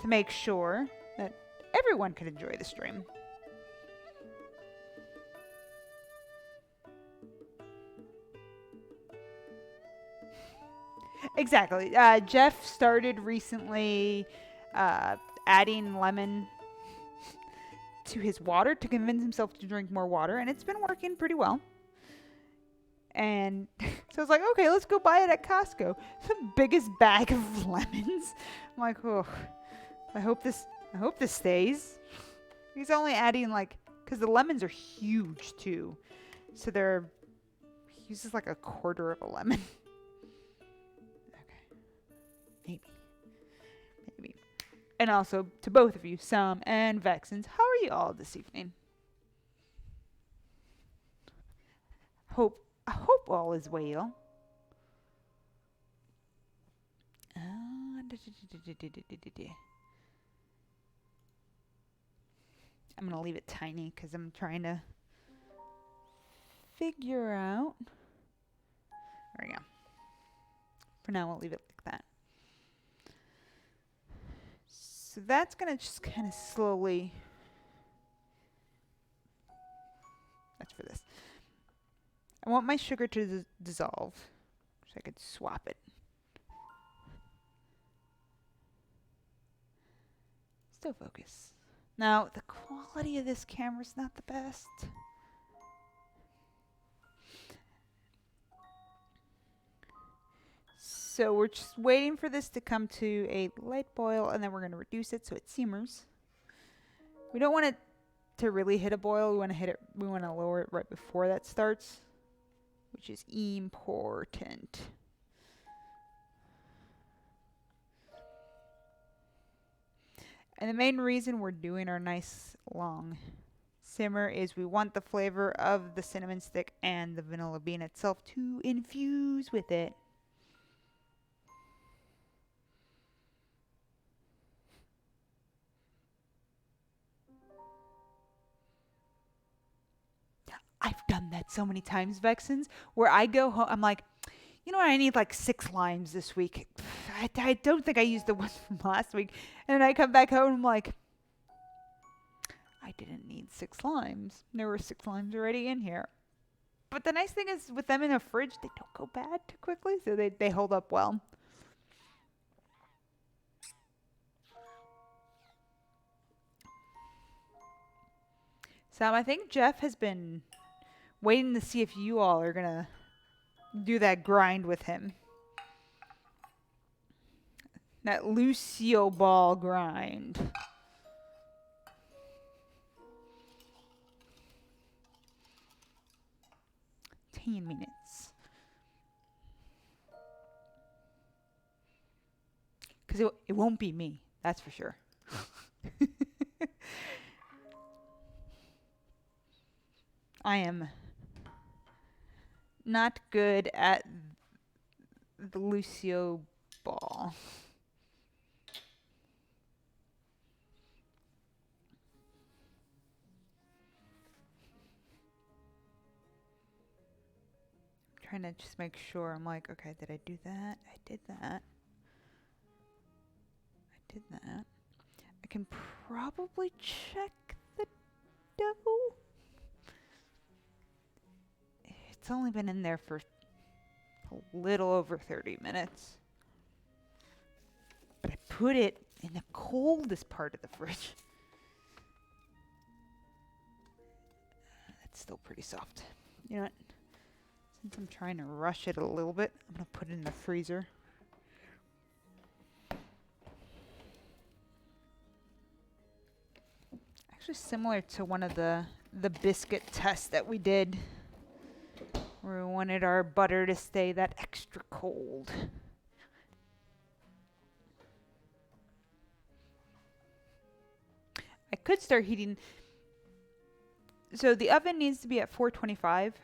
to make sure that everyone could enjoy the stream. Exactly. Jeff started recently adding lemon to his water to convince himself to drink more water, and it's been working pretty well. And so I was like, okay, let's go buy it at Costco. The biggest bag of lemons. I'm like, oh, I hope this stays. He's only adding because the lemons are huge too. So he uses like a quarter of a lemon. Okay. Maybe. And also to both of you, Sam and Vexens, how are you all this evening? I hope all is well. I'm going to leave it tiny because I'm trying to figure out. There we go. For now, we'll leave it like that. So that's going to just kind of slowly. That's for this. I want my sugar to dissolve so I could swap it. Still focus. Now, the quality of this camera is not the best. So we're just waiting for this to come to a light boil, and then we're going to reduce it so it simmers. We don't want it to really hit a boil. We want to lower it right before that starts, which is important. And the main reason we're doing our nice long simmer is we want the flavor of the cinnamon stick and the vanilla bean itself to infuse with it. I've done that so many times, Vexens, where I go home, I'm like, you know what, I need like 6 limes this week. I don't think I used the ones from last week. And I come back home and I'm like, I didn't need 6 limes. There were 6 limes already in here. But the nice thing is with them in a fridge, they don't go bad too quickly, so they hold up well. Sam, I think Jeff has been waiting to see if you all are going to do that grind with him. That Lucio ball grind. Minutes. Because it won't be me, that's for sure. I am not good at the Lucio ball. Trying to just make sure. I'm like, okay, did I do that? I did that. I did that. I can probably check the dough. It's only been in there for a little over 30 minutes. But I put it in the coldest part of the fridge. That's still pretty soft. You know what? Since I'm trying to rush it a little bit, I'm going to put it in the freezer. Actually similar to one of the biscuit tests that we did, where we wanted our butter to stay that extra cold. I could start heating. So the oven needs to be at 425.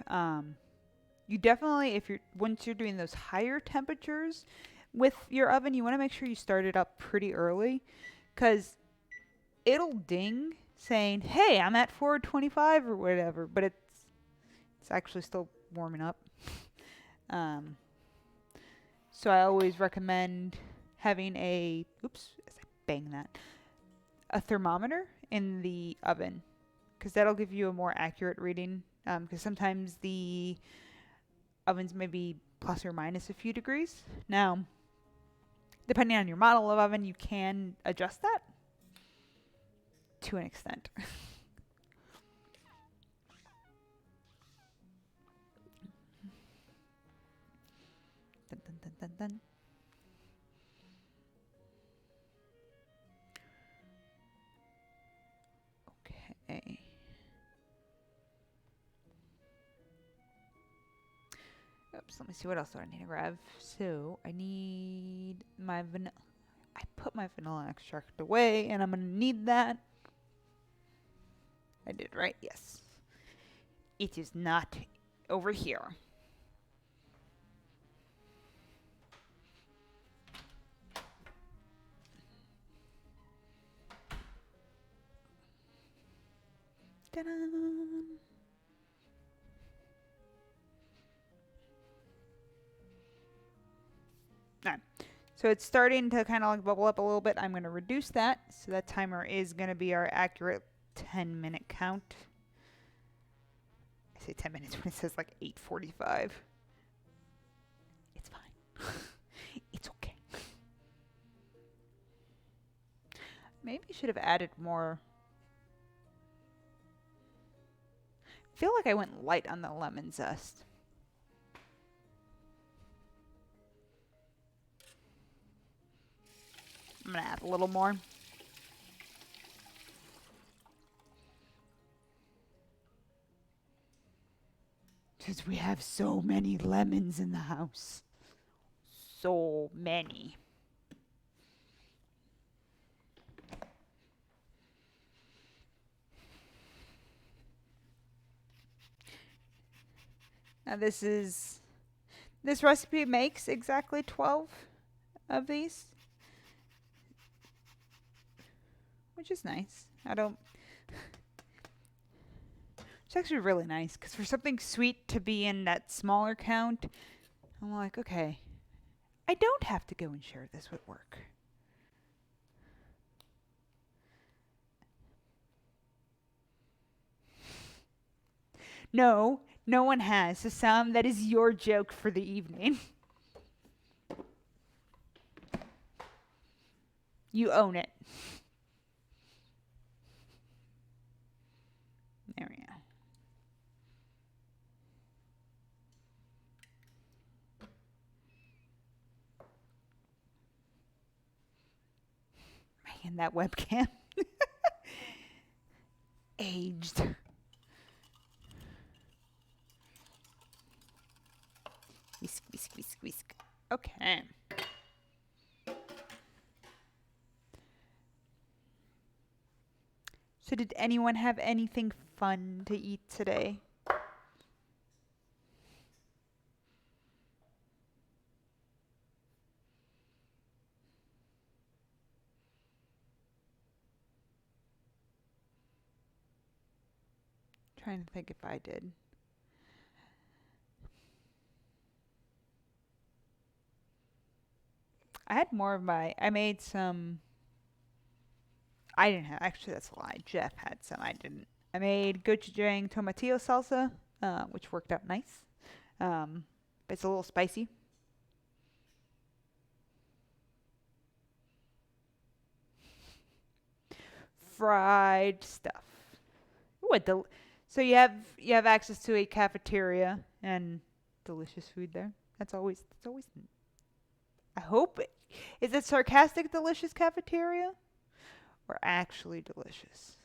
You definitely, once you're doing those higher temperatures with your oven, you want to make sure you start it up pretty early, because it'll ding saying, "Hey, I'm at 425" or whatever, but it's actually still warming up. So I always recommend having a thermometer in the oven, because that'll give you a more accurate reading. Because sometimes the ovens may be plus or minus a few degrees. Now, depending on your model of oven, you can adjust that to an extent. Dun, dun, dun, dun, dun. Okay. Oops, let me see, what else do I need to grab? So I need my vanilla. I put my vanilla extract away, and I'm going to need that. I did, right? Yes. It is not over here. Ta-da! Alright, so it's starting to kind of like bubble up a little bit. I'm going to reduce that. So that timer is going to be our accurate 10-minute count. I say 10 minutes when it says like 8:45. It's fine. It's okay. Maybe I should have added more. I feel like I went light on the lemon zest. I'm going to add a little more. Because we have so many lemons in the house. So many. Now this recipe makes exactly 12 of these, which is nice. It's actually really nice, because for something sweet to be in that smaller count, I'm like, okay, I don't have to go and share this with work. No, no one has. So Sam, that is your joke for the evening. You own it. There we go. Man, that webcam. Aged. Whisk, whisk, whisk, whisk. Okay. So did anyone have anything fun to eat today? Trying to think if I did. I had more of I made some. I didn't have, actually, that's a lie. Jeff had some, I didn't. I made gochujang tomatillo salsa, which worked out nice. But it's a little spicy. Fried stuff. Ooh, so you have access to a cafeteria and delicious food there. That's always. I hope is it sarcastic delicious cafeteria or actually delicious?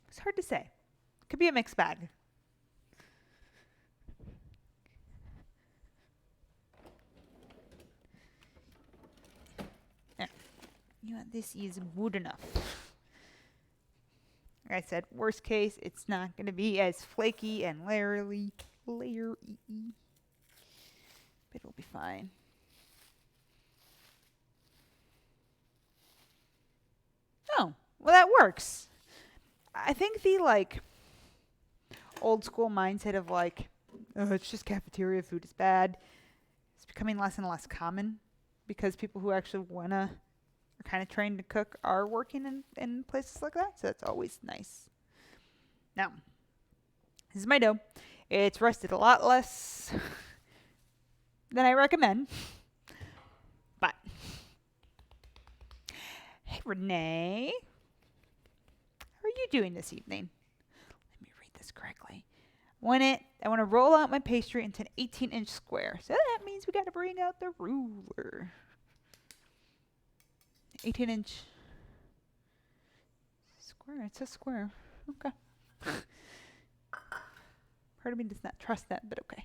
It's hard to say. Could be a mixed bag. There. You know, this is good enough. Like I said, worst case, it's not going to be as flaky and layery, but it'll be fine. Oh, well, that works. I think the old school mindset of oh, it's just cafeteria food is bad. It's becoming less and less common because people who actually are kind of trained to cook are working in places like that. So that's always nice. Now, this is my dough. It's rested a lot less than I recommend. But, hey, Renee. How are you doing this evening? Let me read this correctly. I want to roll out my pastry into an 18-inch square. So that means we got to bring out the ruler. 18-inch square. It's a square. Okay. Part of me does not trust that, but okay.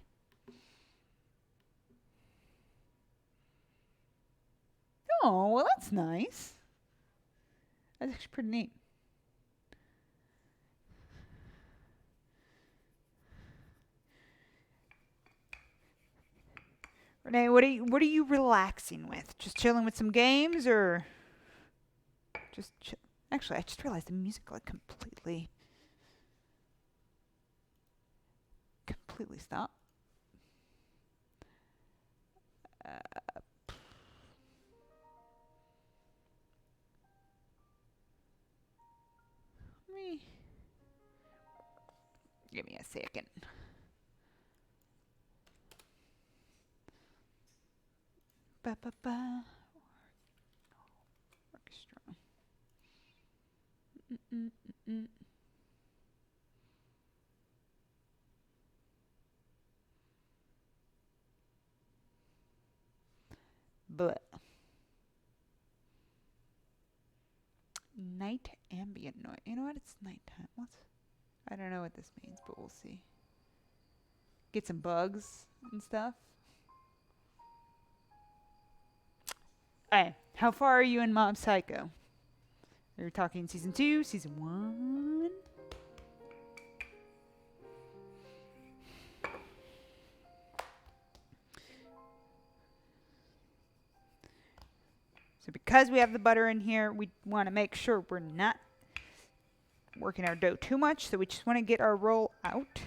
Oh, well, that's nice. That's actually pretty neat. Renee, what are you relaxing with? Just chilling with some games, or just chill? Actually, I just realized the music completely stopped. Give me a second. Ba. Orchestra. But night ambient noise. You know what? It's nighttime. I don't know what this means, but we'll see. Get some bugs and stuff. Alright, how far are you in Mob Psycho? Are you talking season 2, season 1? So because we have the butter in here, we want to make sure we're not working our dough too much. So we just want to get our roll out.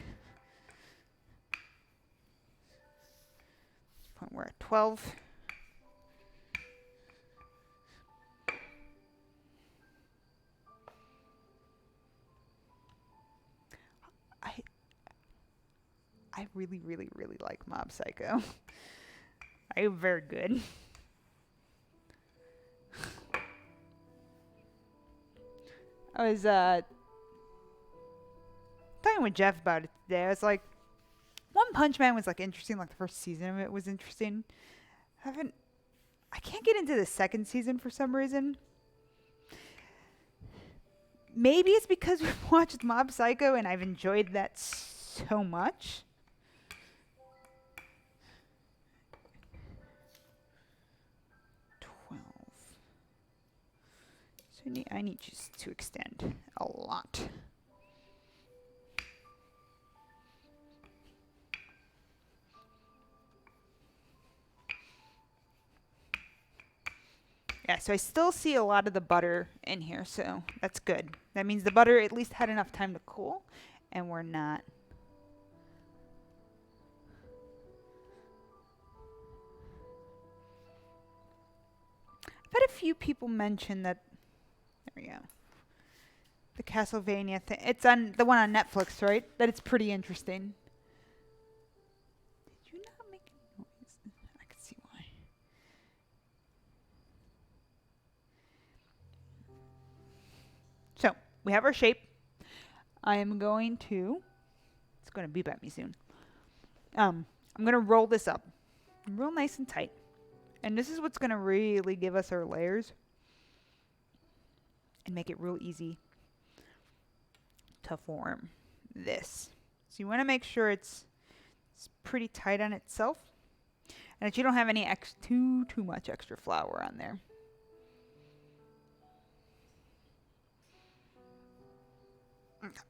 12. I really, really, really like Mob Psycho. I'm very good. I was talking with Jeff about it today. I was like, One Punch Man was like interesting. Like the first season of it was interesting. I can't get into the second season for some reason. Maybe it's because we've watched Mob Psycho and I've enjoyed that so much. So I need you to extend a lot. Yeah, so I still see a lot of the butter in here, so that's good. That means the butter at least had enough time to cool, and we're not. I've had a few people mention that. There we go. The Castlevania thing. It's on the one on Netflix, right? That it's pretty interesting. Did you not make a noise? I can see why. So we have our shape. I am going to. It's going to beep at me soon. I'm going to roll this up, real nice and tight, and this is what's going to really give us our layers and make it real easy to form this. So you want to make sure it's pretty tight on itself, and that you don't have any too much extra flour on there. Okay.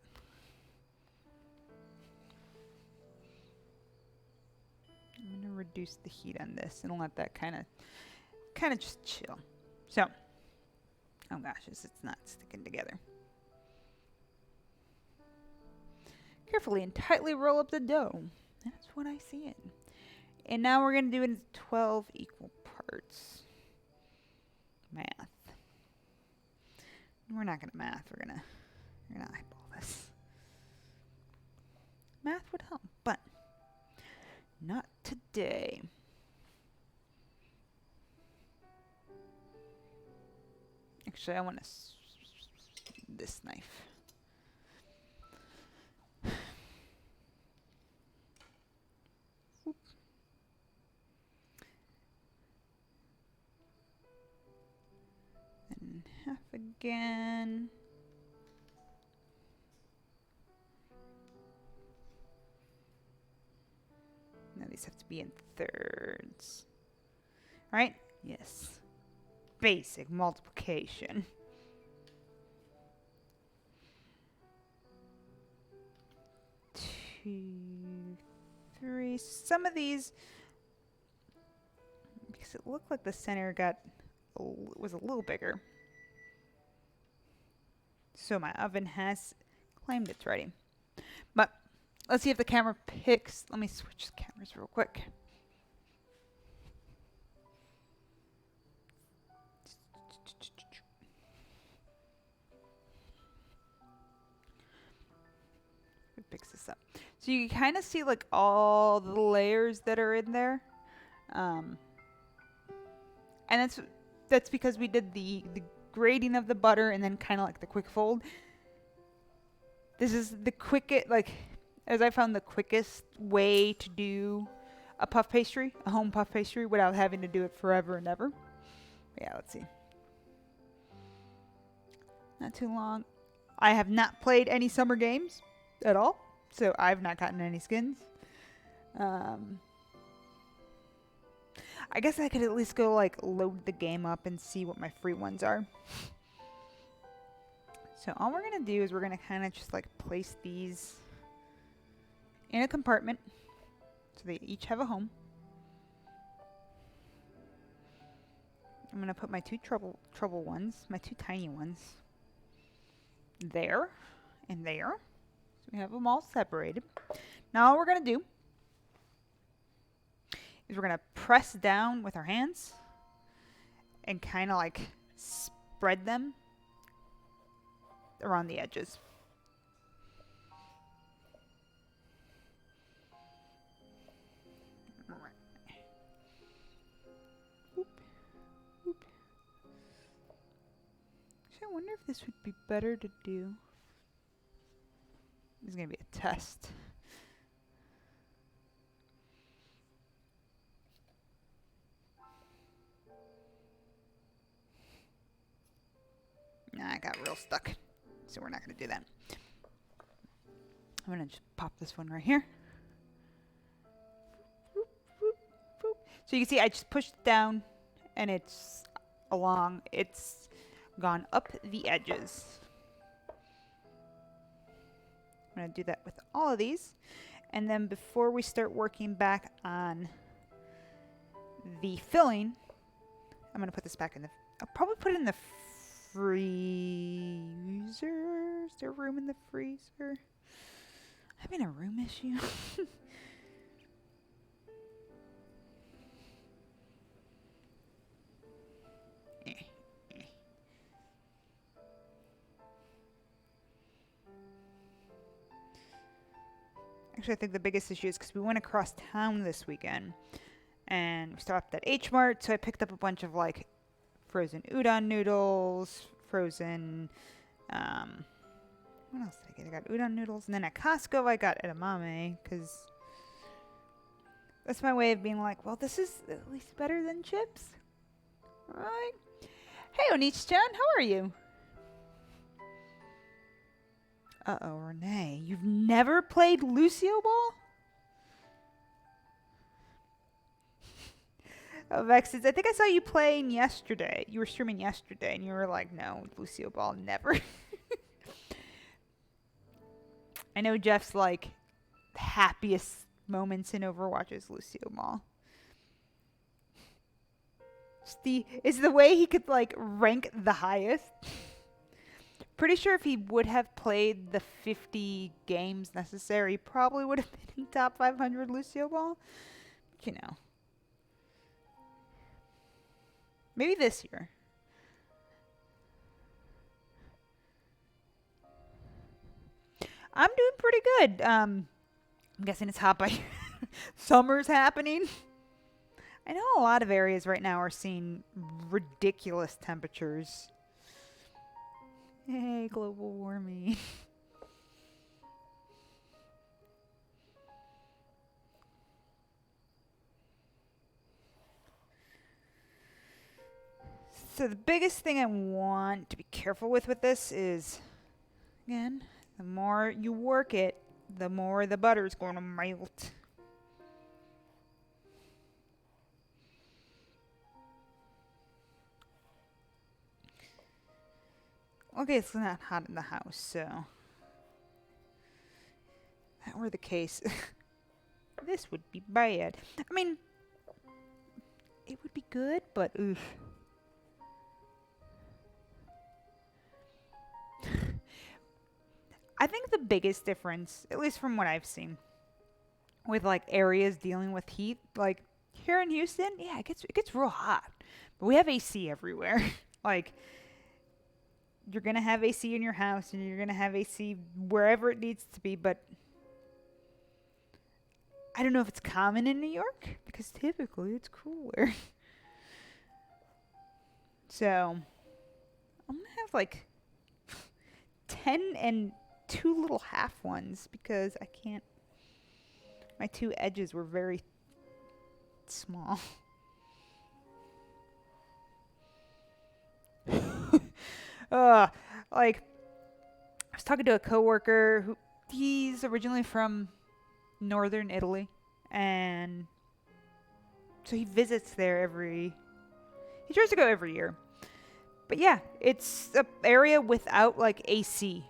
I'm gonna reduce the heat on this and let that kind of just chill. So, oh gosh, it's not sticking together. Carefully and tightly roll up the dough. That's what I see it. And now we're gonna do it in 12 equal parts. Math. We're not gonna math. We're gonna eyeball this. Math would help, but not today. Actually, I want this knife. And half again. Now these have to be in thirds. Right? Yes. Basic multiplication. 2, 3. Some of these, because it looked like the center was a little bigger. So my oven has claimed it's ready. But let's see if the camera picks. Let me switch the cameras real quick. It picks this up. So you can kind of see like all the layers that are in there. And that's because we did the grating of the butter and then kind of like the quick fold. This is the quickest, like, as I found the quickest way to do a puff pastry, a home puff pastry, without having to do it forever and ever. But yeah, let's see. Not too long. I have not played any summer games at all, so I've not gotten any skins. I guess I could at least go like load the game up and see what my free ones are. So all we're gonna do is we're gonna kind of just like place these in a compartment so they each have a home. I'm gonna put my two trouble ones, my two tiny ones, there and there. So we have them all separated. Now all we're gonna do is we're going to press down with our hands and kind of like spread them around the edges. I wonder if this would be better to do. This is going to be a test. Nah, I got real stuck. So we're not going to do that. I'm going to just pop this one right here. So you can see I just pushed it down and it's along. It's gone up the edges. I'm going to do that with all of these. And then before we start working back on the filling, I'm going to put this back in the... I'll probably put it in the freezer. Is there room in the freezer? I'm having a room issue. Actually, I think the biggest issue is because we went across town this weekend and we stopped at H Mart, so I picked up a bunch of like frozen udon noodles, frozen, what else did I get? I got udon noodles, and then at Costco I got edamame, because that's my way of being like, well, this is at least better than chips. Right? Hey, Onichi-chan, how are you? Uh-oh, Renee, you've never played Lucio Ball? Oh, Vexes, I think I saw you playing yesterday. You were streaming yesterday, and you were like, no, Lucio Ball, never. I know Jeff's, like, happiest moments in Overwatch is Lucio Ball. It's the way he could, like, rank the highest. Pretty sure if he would have played the 50 games necessary, he probably would have been in top 500 Lucio Ball. But, you know. Maybe this year. I'm doing pretty good. I'm guessing it's hot by summer's happening. I know a lot of areas right now are seeing ridiculous temperatures. Hey, global warming. So the biggest thing I want to be careful with this is, again, the more you work it, the more the butter is going to melt. Okay, it's not hot in the house, so if that were the case, this would be bad. I mean, it would be good, but oof. I think the biggest difference, at least from what I've seen, with like areas dealing with heat, like here in Houston, yeah, it gets real hot, but we have AC everywhere. Like, you're gonna have AC in your house, and you're gonna have AC wherever it needs to be, but I don't know if it's common in New York, because typically it's cooler. So I'm gonna have like 10 and 2 little half ones, because I can't, my 2 edges were very small. Like, I was talking to a coworker who, he's originally from northern Italy, and so he visits there he tries to go every year. But yeah, it's an area without like AC,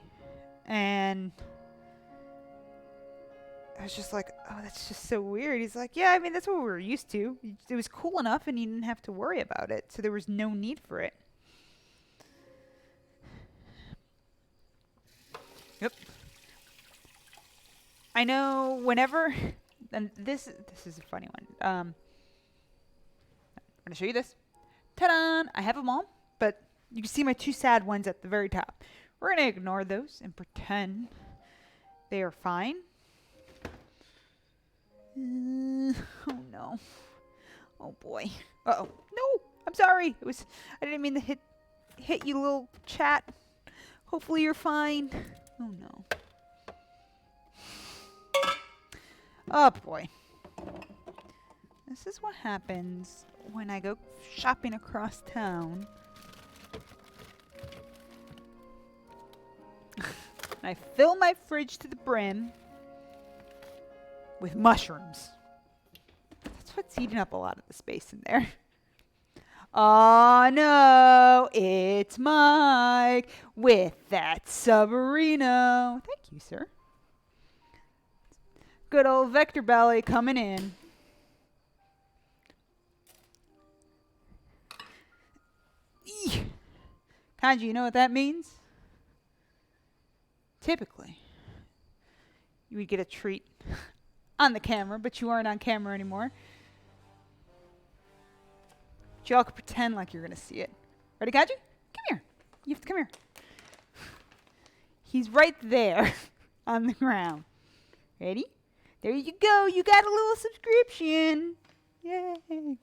and I was just like, oh, that's just so weird. He's like, yeah, I mean, that's what we were used to. It was cool enough, and you didn't have to worry about it, so there was no need for it. Yep. I know whenever, and this is a funny one. I'm going to show you this. Ta-da! I have them all, but you can see my 2 sad ones at the very top. We're going to ignore those and pretend they are fine. Oh no. Oh boy. Uh-oh. No! I'm sorry. I didn't mean to hit you, little chat. Hopefully you're fine. Oh no. Oh boy. This is what happens when I go shopping across town. I fill my fridge to the brim with mushrooms. That's what's eating up a lot of the space in there. Oh no, it's Mike with that Submarino. Thank you, sir. Good old Vector Belly coming in. Eek. Kanji, you know what that means? Typically, you would get a treat on the camera, but you aren't on camera anymore. But y'all can pretend like you're going to see it. Ready, Kanji? Come here. You have to come here. He's right there on the ground. Ready? There you go. You got a little subscription. Yay.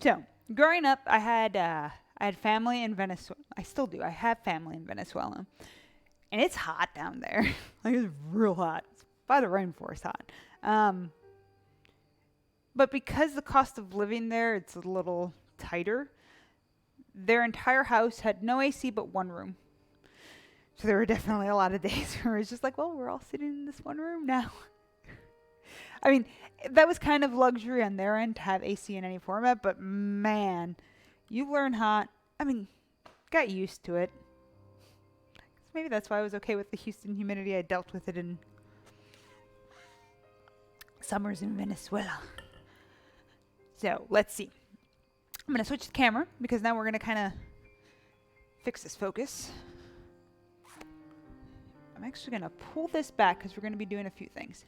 So, growing up, I had family in Venezuela. I still do. I have family in Venezuela. And it's hot down there. Like, it's real hot. It's by the rainforest hot. But because the cost of living there, it's a little tighter, their entire house had no AC but one room. So there were definitely a lot of days where it was just like, well, we're all sitting in this one room now. I mean, that was kind of luxury on their end to have AC in any format, but man, you learn hot. I mean, got used to it. Maybe that's why I was okay with the Houston humidity. I dealt with it in summers in Venezuela. So, let's see. I'm going to switch the camera because now we're going to kind of fix this focus. I'm actually going to pull this back because we're going to be doing a few things.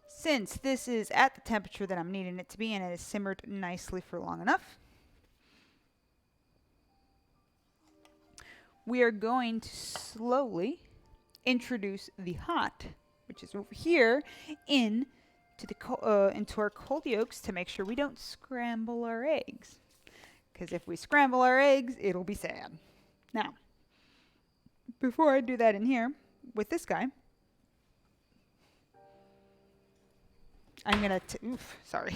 Since this is at the temperature that I'm needing it to be and it has simmered nicely for long enough, we are going to slowly introduce the hot, which is over here, into our cold yolks to make sure we don't scramble our eggs. Because if we scramble our eggs, it'll be sad. Now, before I do that in here, with this guy, I'm going to, sorry.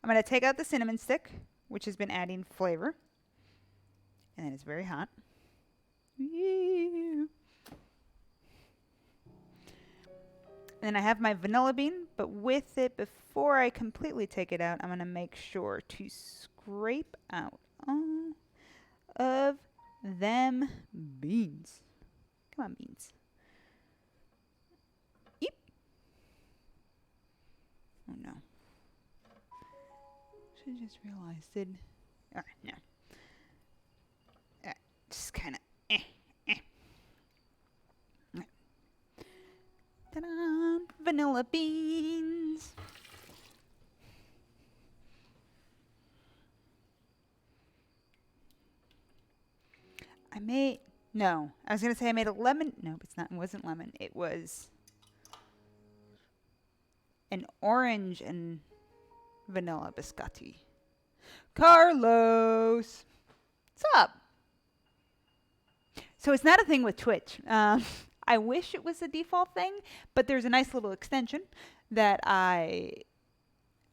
I'm going to take out the cinnamon stick, which has been adding flavor. And then it's very hot. And then I have my vanilla bean, but with it, before I completely take it out, I'm going to make sure to scrape out all of them beans. Come on, beans. Eep. Oh, no. Should have just realized it. All right, no. Just kind of Right. Ta-da! Vanilla beans. I was going to say I made a lemon. No, it's not. It wasn't lemon. It was an orange and vanilla biscotti. Carlos! What's up? So it's not a thing with Twitch. I wish it was a default thing, but there's a nice little extension that I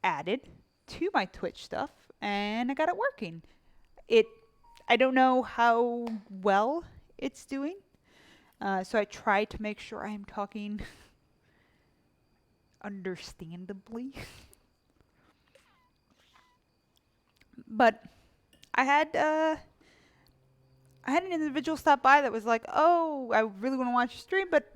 added to my Twitch stuff, and I got it working. I don't know how well it's doing, so I try to make sure I am talking understandably. But I had an individual stop by that was like, oh, I really want to watch your stream, but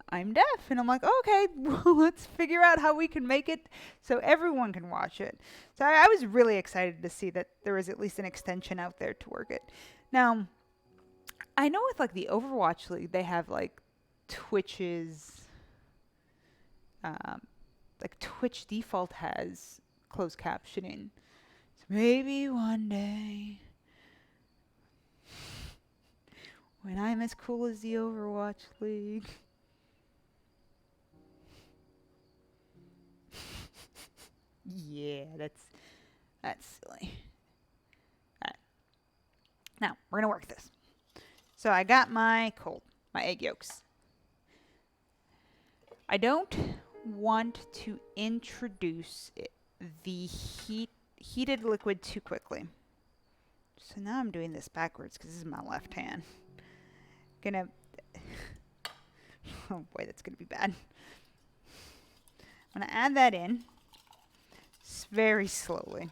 I'm deaf. And I'm like, okay, well, let's figure out how we can make it so everyone can watch it. So I was really excited to see that there was at least an extension out there to work it. Now, I know with like the Overwatch League, they have like Twitch's, like Twitch default has closed captioning. So maybe one day, when I'm as cool as the Overwatch League. Yeah, that's silly. Alright. Now, we're gonna work this. So I got my egg yolks. I don't want to introduce the heated liquid too quickly. So now I'm doing this backwards because this is my left hand. Gonna, oh boy, that's gonna be bad. I'm gonna add that in very slowly.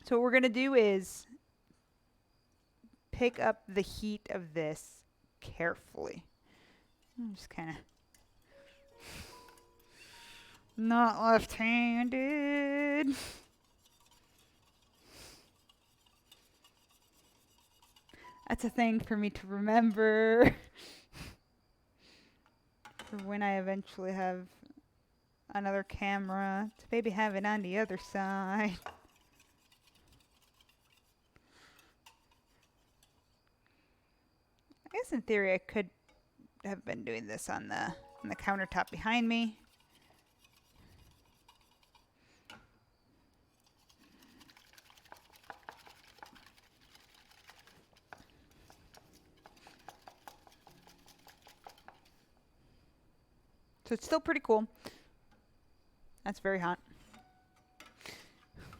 So what we're gonna do is pick up the heat of this carefully. I'm just kind of not left-handed. That's a thing for me to remember for when I eventually have another camera to maybe have it on the other side. I guess in theory I could have been doing this on the countertop behind me. So it's still pretty cool. That's very hot.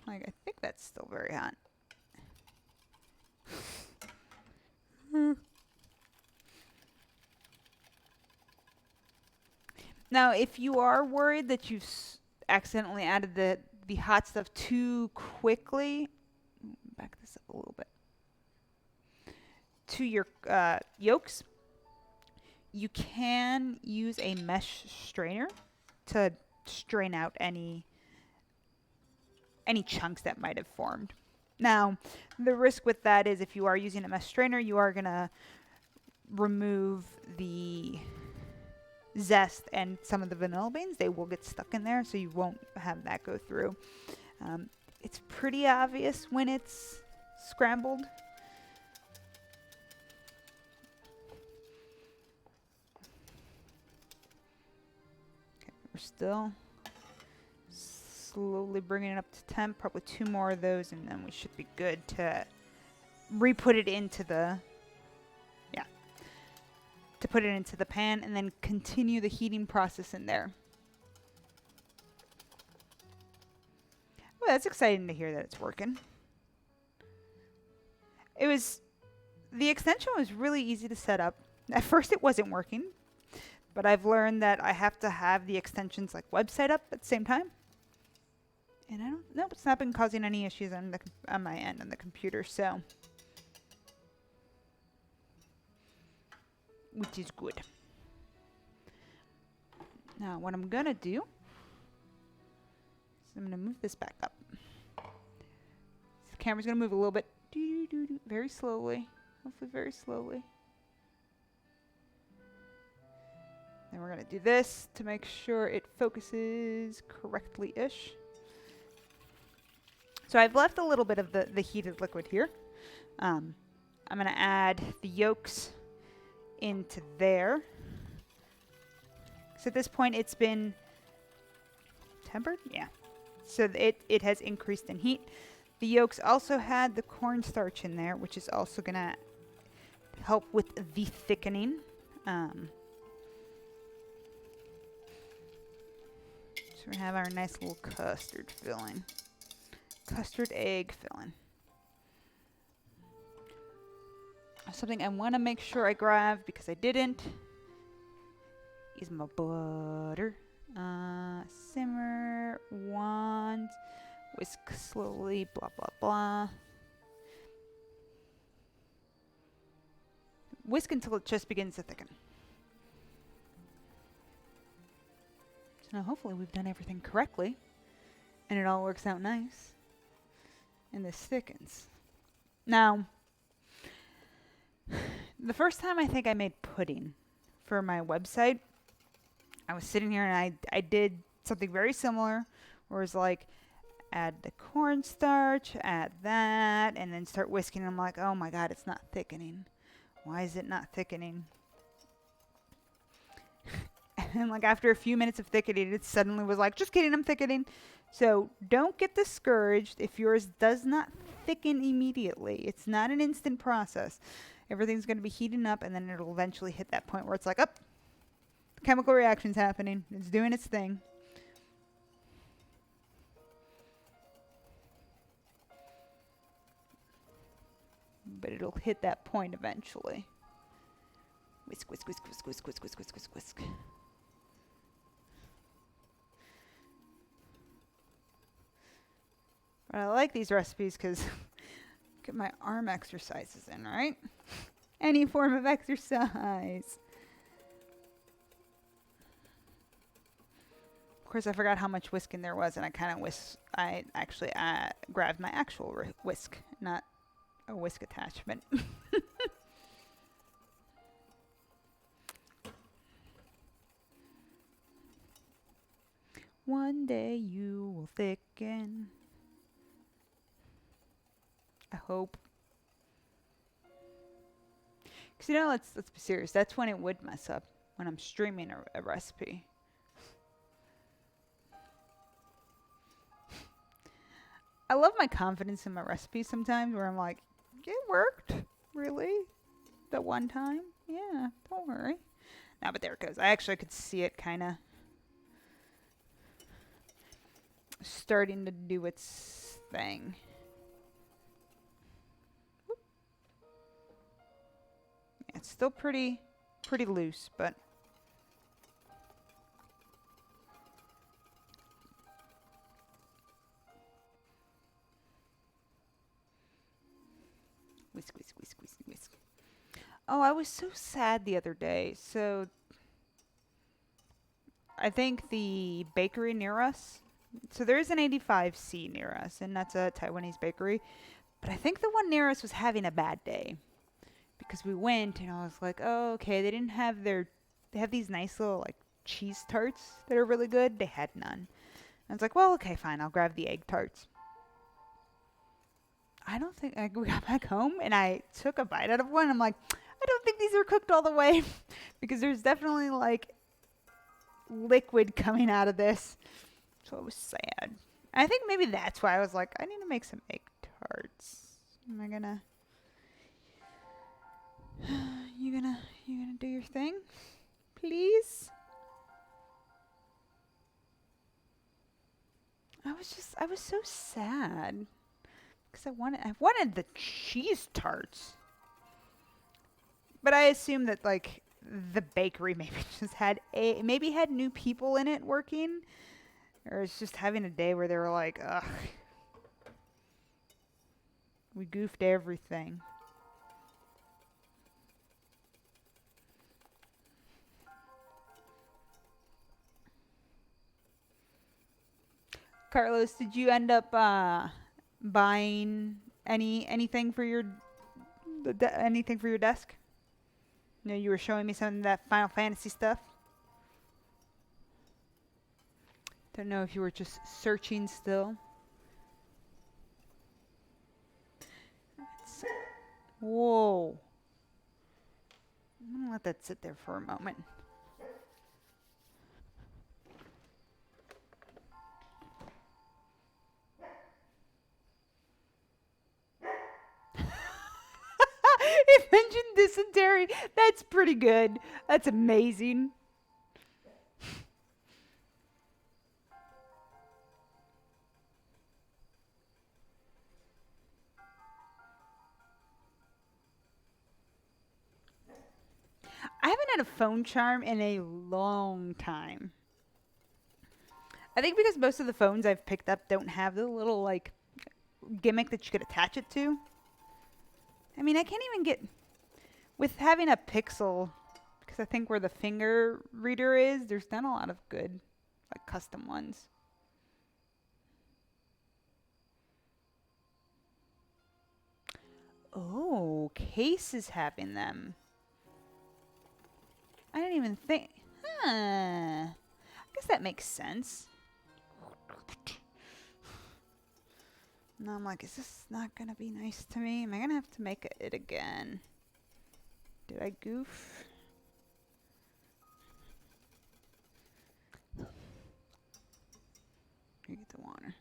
Like, I think that's still very hot. Now, if you are worried that you've accidentally added the hot stuff too quickly, back this up a little bit, to your yolks, you can use a mesh strainer to strain out any chunks that might have formed. Now, the risk with that is if you are using a mesh strainer, you are going to remove the zest and some of the vanilla beans. They will get stuck in there, so you won't have that go through. It's pretty obvious when it's scrambled. Okay, we're still slowly bringing it up to temp. Probably 2 more of those, and then we should be good to re-put it into the put it into the pan and then continue the heating process in there. Well, that's exciting to hear that it's working. The extension was really easy to set up. At first it wasn't working, but I've learned that I have to have the extensions like website up at the same time. And I don't know, it's not been causing any issues on my end on the computer, so which is good. Now, what I'm gonna do is I'm gonna move this back up. The camera's gonna move a little bit, very slowly, hopefully very slowly. Then we're gonna do this to make sure it focuses correctly-ish. So I've left a little bit of the heated liquid here. I'm gonna add the yolks into there. So at this point it's been tempered? Yeah. So it has increased in heat. The yolks also had the cornstarch in there, which is also going to help with the thickening. So we have our nice little custard filling. Custard egg filling. Something I want to make sure I grab because I didn't is my butter. Simmer once, whisk slowly, blah blah blah. Whisk until it just begins to thicken. So now hopefully we've done everything correctly and it all works out nice and this thickens. Now, The first time I think I made pudding for my website, I was sitting here and I did something very similar, where it was like, add the cornstarch, add that, and then start whisking. And I'm like, oh my god, it's not thickening. Why is it not thickening? And like after a few minutes of thickening, it suddenly was like, just kidding, I'm thickening. So don't get discouraged if yours does not thicken immediately. It's not an instant process. Everything's going to be heating up, and then it'll eventually hit that point where it's like, up, chemical reaction's happening. It's doing its thing. But it'll hit that point eventually. Whisk, whisk, whisk, whisk, whisk, whisk, whisk, whisk, whisk, whisk. But I like these recipes because get my arm exercises in, right? Any form of exercise. Of course, I forgot how much whisking there was, and I kind of I actually grabbed my actual whisk, not a whisk attachment. One day you will thicken. I hope. Because, you know, let's be serious. That's when it would mess up, when I'm streaming a recipe. I love my confidence in my recipes sometimes, where I'm like, it worked. Really? The one time? Yeah, don't worry. No, but there it goes. I actually could see it kind of starting to do its thing. Whoop. Yeah, it's still pretty loose, but whisk, whisk, whisk, whisk, whisk. Oh, I was so sad the other day. So I think the bakery near us, so there is an 85C near us, and that's a Taiwanese bakery. But I think the one near us was having a bad day, because we went and I was like, oh, okay, they have these nice little like cheese tarts that are really good. They had none. And I was like, well, okay, fine, I'll grab the egg tarts. I don't think we got back home and I took a bite out of one. I'm like, I don't think these are cooked all the way because there's definitely like liquid coming out of this. So it was sad. I think maybe that's why I was like, I need to make some egg tarts. Am I gonna? You gonna do your thing, please? I was so sad because I wanted the cheese tarts. But I assume that like the bakery maybe just had new people in it working, or it's just having a day where they were like, ugh, we goofed everything. Carlos, did you end up buying anything for your anything for your desk? You know, you were showing me some of that Final Fantasy stuff. Don't know if you were just searching still. Whoa. I'm gonna let that sit there for a moment. It mentioned dysentery. That's pretty good. That's amazing. I haven't had a phone charm in a long time. I think because most of the phones I've picked up don't have the little like gimmick that you could attach it to. I mean, I can't even get with having a Pixel, because I think where the finger reader is, there's not a lot of good like custom ones. Oh, Case is having them. didn't even think. Huh. I guess that makes sense. And I'm like, is this not going to be nice to me? Am I going to have to make it again? Did I goof? You get the water.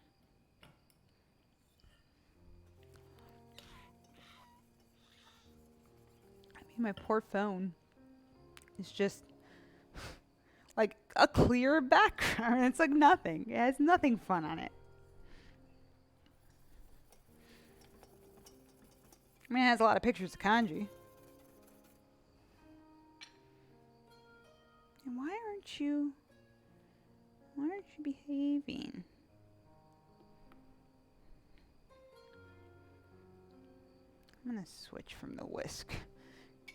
I mean, my poor phone is just like a clear background. It's like nothing. It has nothing fun on it. I mean, it has a lot of pictures of kanji. And why aren't you behaving? I'm gonna switch from the whisk.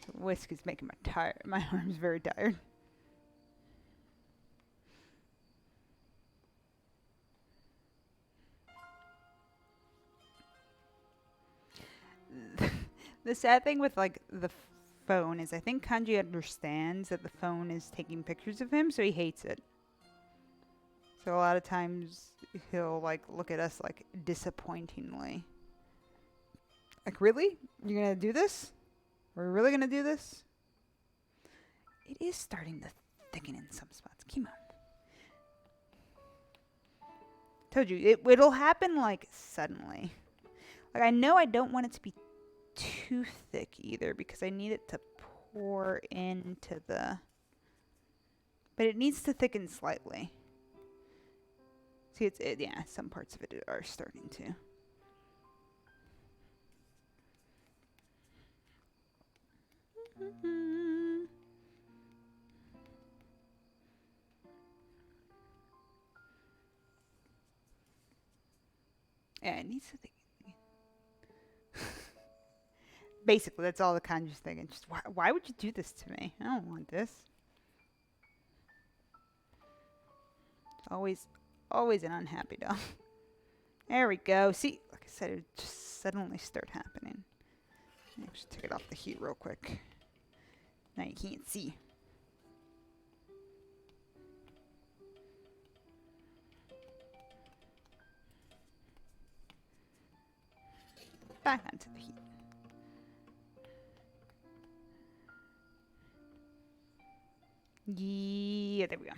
The whisk is making my arms very tired. The sad thing with like the phone is I think Kanji understands that the phone is taking pictures of him, so he hates it. So a lot of times he'll like look at us like disappointingly. Like, really? You're gonna do this? We're really gonna do this? It is starting to thicken in some spots. Keep on. Told you, it'll happen like suddenly. Like, I know I don't want it to be too thick either because I need it to pour into the... But it needs to thicken slightly. See, yeah, some parts of it are starting to. Yeah, it needs to thicken. Basically, that's all the kanji's thinking. Just why would you do this to me? I don't want this. Always an unhappy dog. There we go. See, like I said, it would just suddenly start happening. Let me just take it off the heat real quick. Now you can't see. Back onto the heat. Yeah, there we go.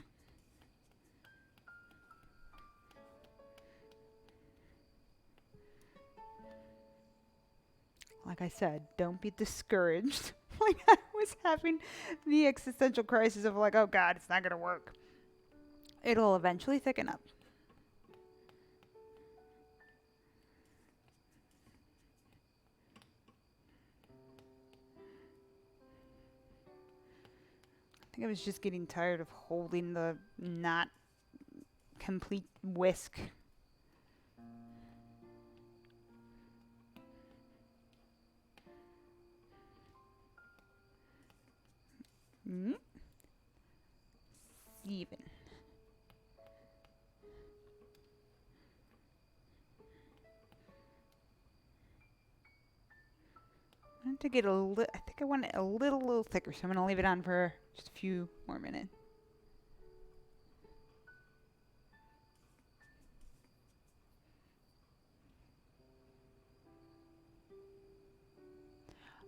Like I said, don't be discouraged. Like I was having the existential crisis of like, oh God, it's not gonna work. It'll eventually thicken up. I think I was just getting tired of holding the not complete whisk. Even. I want to get I think I want it a little thicker, so I'm gonna leave it on for just a few more minutes.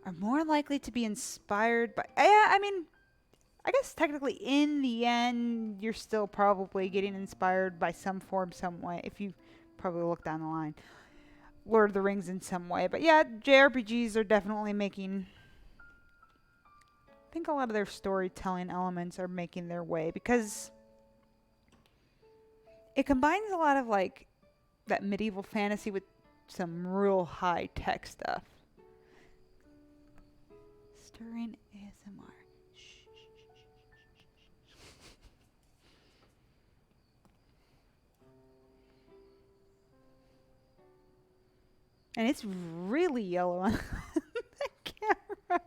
Are more likely to be inspired by... Yeah, I mean, I guess technically in the end, you're still probably getting inspired by some form, some way, if you probably look down the line. Lord of the Rings in some way. But yeah, JRPGs are definitely making... I think a lot of their storytelling elements are making their way because it combines a lot of like that medieval fantasy with some real high tech stuff. Stirring ASMR. And it's really yellow on the camera.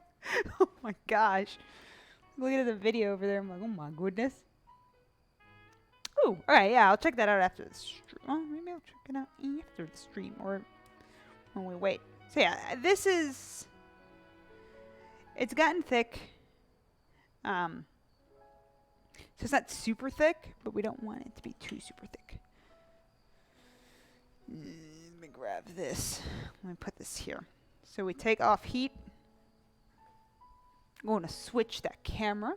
Oh my gosh. Looking at the video over there, I'm like, oh my goodness. Oh, alright, yeah, I'll check that out after the stream. Oh, maybe I'll check it out after the stream or when we wait. So yeah, this is... It's gotten thick. So it's not super thick, but we don't want it to be too super thick. Let me grab this. Let me put this here. So we take off heat. I'm going to switch that camera.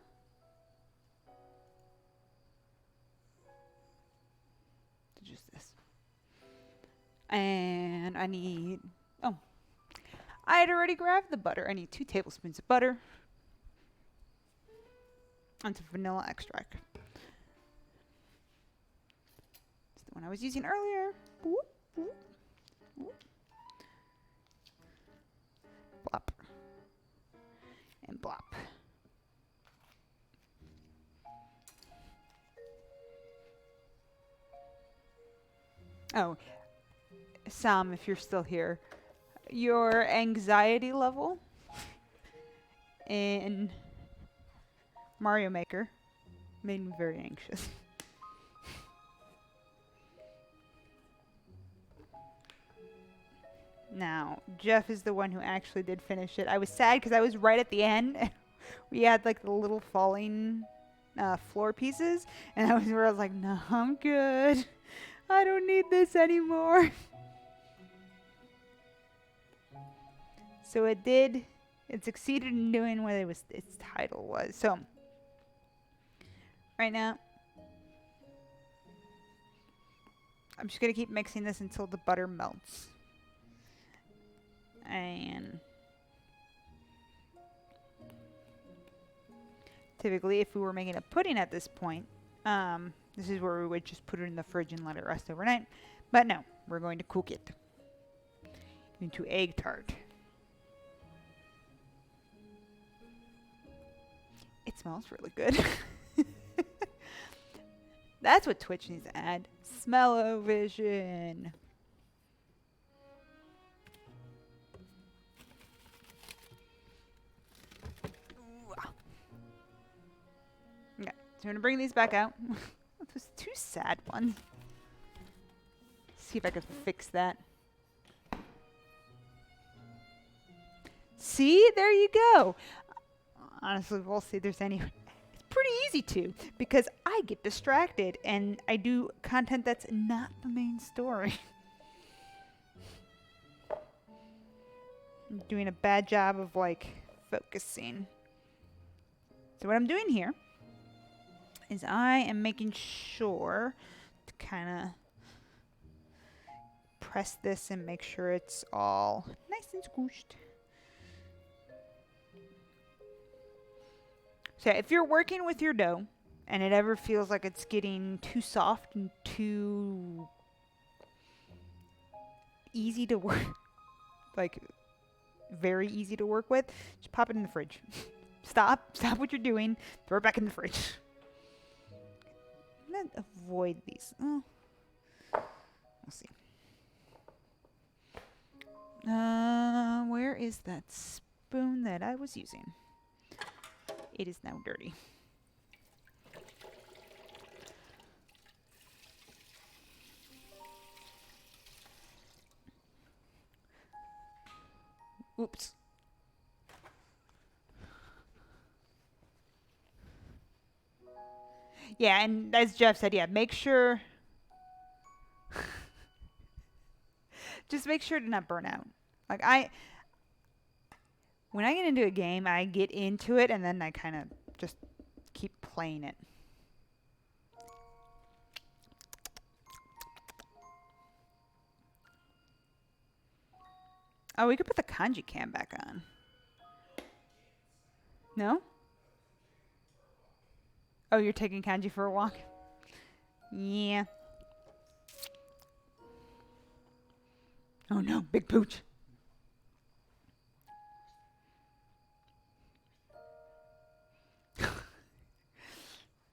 To just this. And I need, oh, I had already grabbed the butter. I need 2 tablespoons of butter and some vanilla extract. It's the one I was using earlier. Boop, boop, boop. Blop. And blop. Oh, Sam, if you're still here, your anxiety level in Mario Maker made me very anxious. Now, Jeff is the one who actually did finish it. I was sad because I was right at the end. We had like the little falling floor pieces, and I was like, no, I'm good. I don't need this anymore. So it did. It succeeded in doing what its title was. So right now, I'm just gonna keep mixing this until the butter melts. And typically, if we were making a pudding at this point, this is where we would just put it in the fridge and let it rest overnight. But no, we're going to cook it into egg tart. It smells really good. That's what Twitch needs to add. Smell-o-vision. Okay, so I'm gonna bring these back out. Those 2 sad ones. See if I can fix that. See, there you go. Honestly, we'll see if there's any. It's pretty easy to, because I get distracted and I do content that's not the main story. I'm doing a bad job of like focusing. So what I'm doing here is I am making sure to kind of press this and make sure it's all nice and squished. So if you're working with your dough and it ever feels like it's getting too soft and too easy to work, like very easy to work with, just pop it in the fridge. Stop what you're doing, throw it back in the fridge. I'm gonna avoid these. Oh. We'll see. Where is that spoon that I was using? It is now dirty. Oops. Yeah, and as Jeff said, yeah, make sure. Just make sure to not burn out. Like when I get into a game, I get into it and then I kind of just keep playing it. Oh, we could put the kanji can back on. No? Oh, you're taking kanji for a walk? Yeah. Oh no, big pooch.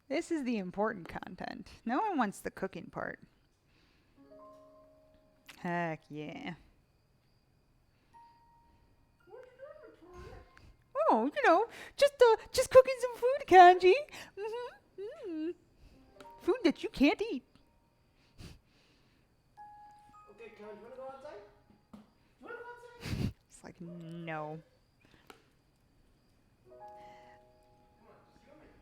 This is the important content. No one wants the cooking part. Heck yeah. Oh, just cooking some food, Kanji. Food that you can't eat. Okay, Con, you wanna go outside? You wanna go outside? It's like, no. Come on, just do a minute.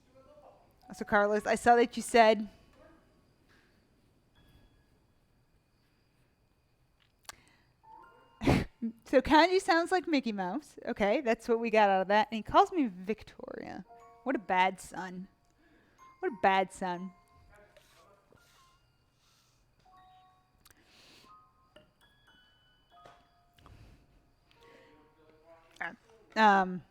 Just do a little bubble. So Carlos, I saw that you said so Kanji sounds like Mickey Mouse. Okay, that's what we got out of that. And he calls me Victoria. What a bad son. What a bad son. Um,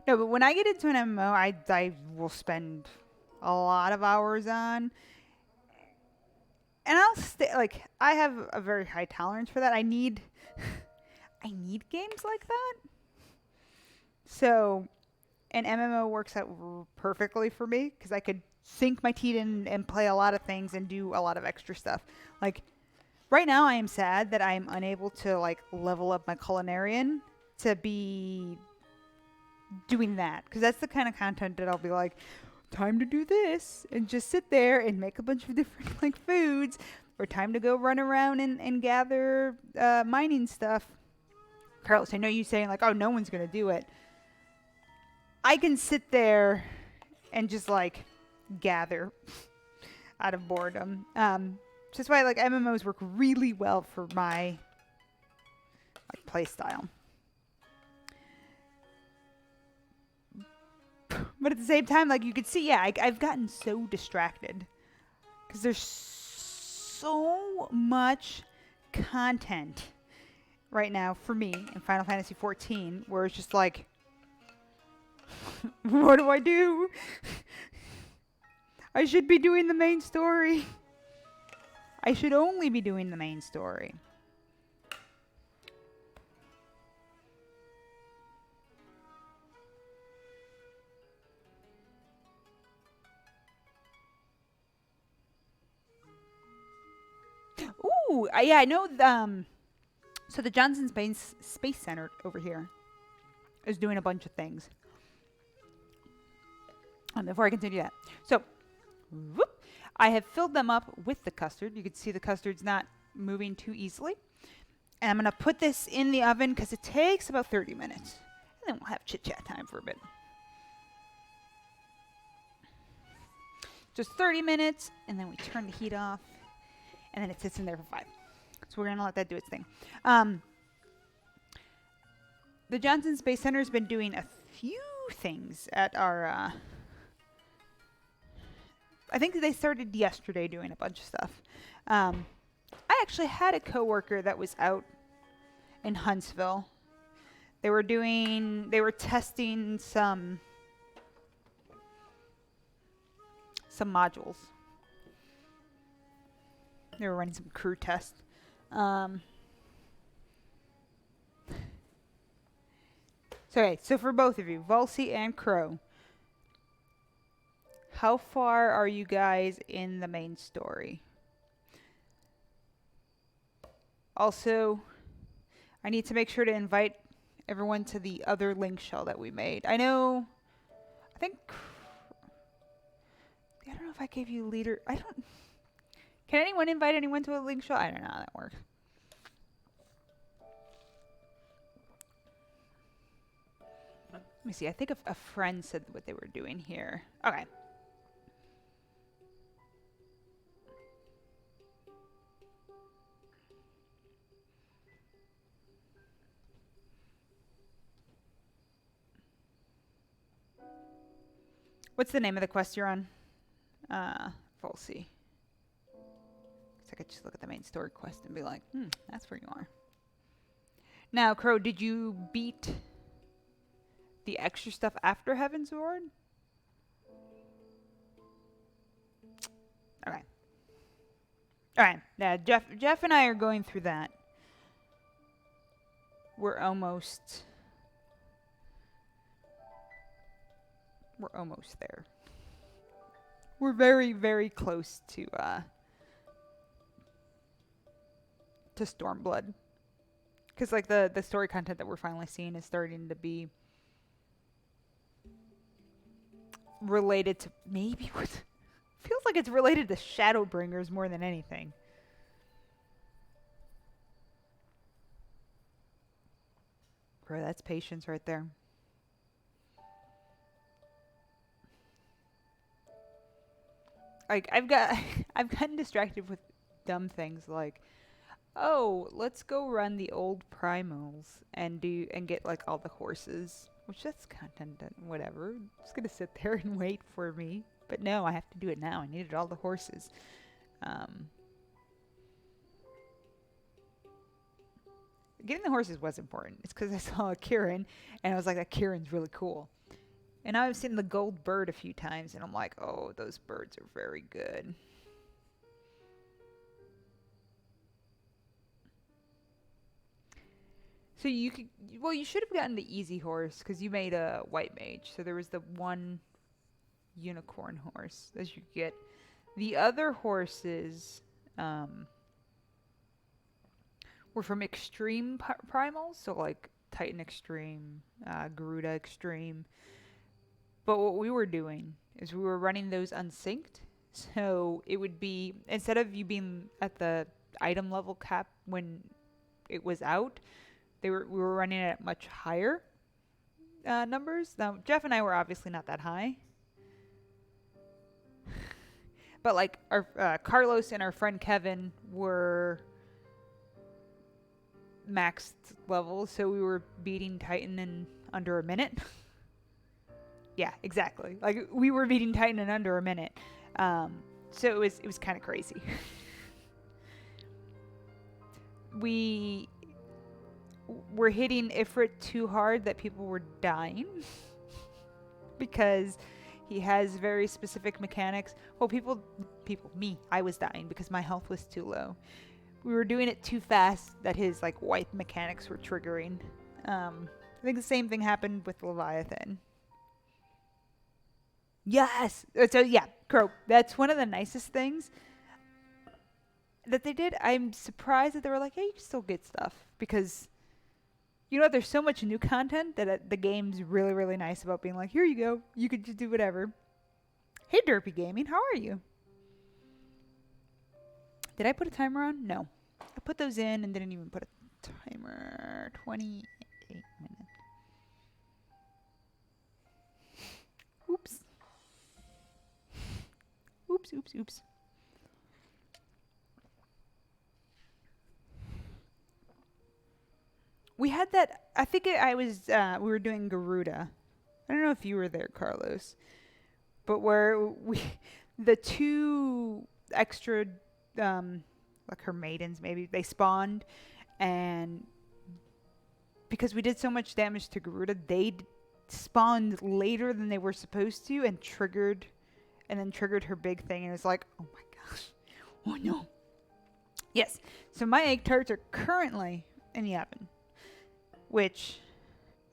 no, but when I get into an MMO, I will spend a lot of hours on, and I'll stay. Like I have a very high tolerance for that. I need, I need games like that. So an MMO works out perfectly for me because I could sink my teeth in and play a lot of things and do a lot of extra stuff. Like right now, I am sad that I am unable to like level up my culinarian to be doing that because that's the kind of content that I'll be like, time to do this and just sit there and make a bunch of different like foods, or time to go run around and gather mining stuff. Carlos, I know you saying like, oh, no one's gonna do it. I can sit there and just like gather out of boredom. So that's why like MMOs work really well for my like play style. But at the same time, like you could see, yeah, I've gotten so distracted because there's so much content right now for me in Final Fantasy 14, where it's just like, what do I do? I should be doing the main story. I should only be doing the main story. Ooh, yeah, I know. So the Johnson Space Center over here is doing a bunch of things. Before I continue that, so whoop, I have filled them up with the custard. You can see the custard's not moving too easily. And I'm going to put this in the oven because it takes about 30 minutes. And then we'll have chit-chat time for a bit. Just 30 minutes, and then we turn the heat off. And then it sits in there for 5. So we're going to let that do its thing. The Johnson Space Center has been doing a few things at our... I think they started yesterday doing a bunch of stuff. I actually had a coworker that was out in Huntsville. They were testing some modules. They were running some crew tests. So for both of you, Volsey and Crow, how far are you guys in the main story? Also, I need to make sure to invite everyone to the other link shell that we made. I don't know if I gave you leader. Can anyone invite anyone to a link shell? I don't know how that works. Let me see. I think a friend said what they were doing here. Okay. What's the name of the quest you're on? Volsey. So I could just look at the main story quest and be like, that's where you are. Now, Crow, did you beat the extra stuff after Heaven's Ward? Okay. Alright. Yeah, Jeff and I are going through that. We're almost there. We're very, very close to Stormblood. Because like the story content that we're finally seeing is starting to be related to maybe what feels like it's related to Shadowbringers more than anything. Bro, that's patience right there. like I've got I've gotten distracted with dumb things like, oh, let's go run the old primals and get like all the horses, which that's content that whatever. It's gonna sit there and wait for me. But no, I have to do it now. I needed all the horses. Um, Getting the horses was important. It's because I saw a Kieran, and I was like, that Kieran's really cool. And I've seen the gold bird a few times, and I'm like, oh, those birds are very good. So you could, well, you should have gotten the easy horse because you made a white mage. So there was the one unicorn horse that you could get. The other horses were from extreme primals, so like Titan Extreme, Garuda Extreme. But what we were doing is we were running those unsynced. So it would be, instead of you being at the item level cap when it was out, we were running it at much higher numbers. Now Jeff and I were obviously not that high, but like our Carlos and our friend Kevin were maxed levels, so we were beating Titan in under a minute. Yeah, exactly. Like we were beating Titan in under a minute. So it was kind of crazy. We were hitting Ifrit too hard that people were dying because he has very specific mechanics. Well, me, I was dying because my health was too low. We were doing it too fast that his like wipe mechanics were triggering. I think the same thing happened with Leviathan. Yes. So yeah, Crow. That's one of the nicest things that they did. I'm surprised that they were like, "Hey, you can still get stuff," because you know there's so much new content that the game's really really nice about being like, "Here you go. You could just do whatever." Hey, Derpy Gaming, how are you? Did I put a timer on? No. I put those in and didn't even put a timer. 28 minutes. Oops. Oops. We had that. I think I was. We were doing Garuda. I don't know if you were there, Carlos, but where the two extra, like her maidens, maybe they spawned, and because we did so much damage to Garuda, they spawned later than they were supposed to, and then triggered her big thing, and it was like, oh my gosh, oh no. Yes. So my egg tarts are currently in the oven, which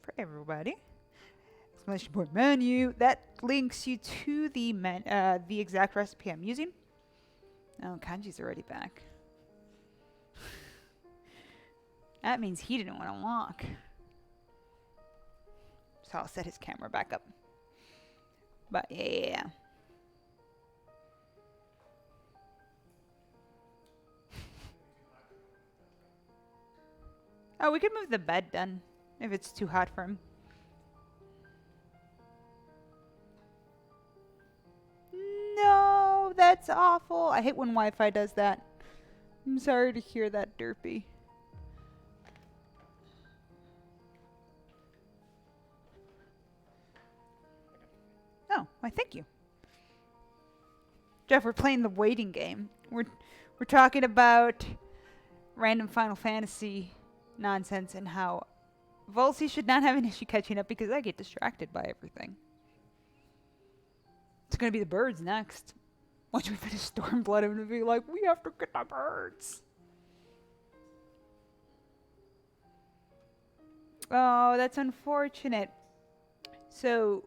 for everybody, exclamation point menu, that links you to the exact recipe I'm using. Oh, Kanji's already back. That means he didn't want to walk. So I'll set his camera back up. But yeah. Oh, we could move the bed then, if it's too hot for him. No, that's awful. I hate when Wi-Fi does that. I'm sorry to hear that, Derpy. Oh, why thank you. Jeff, we're playing the waiting game. We're talking about random Final Fantasy nonsense and how Volsey should not have an issue catching up because I get distracted by everything. It's gonna be the birds next. Once we finish Stormblood, I'm gonna be like, we have to get the birds. Oh, that's unfortunate. So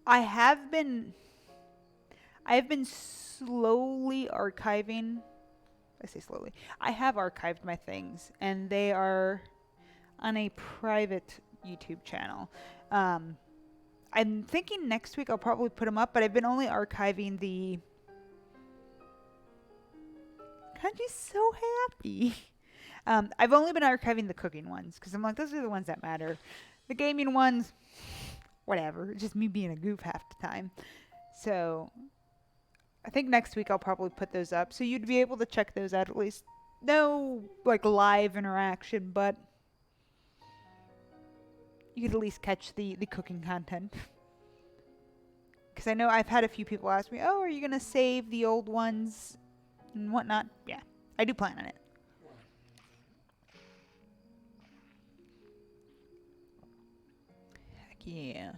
I have been slowly archiving. I say slowly. I have archived my things, and they are on a private YouTube channel. I'm thinking next week I'll probably put them up, but I've been only archiving the... Kanji's so happy. I've only been archiving the cooking ones, because I'm like, those are the ones that matter. The gaming ones, whatever. It's just me being a goof half the time. So I think next week I'll probably put those up. So you'd be able to check those out at least. No like live interaction, but you could at least catch the cooking content. Because I know I've had a few people ask me, oh, are you going to save the old ones and whatnot? Yeah, I do plan on it. Heck yeah.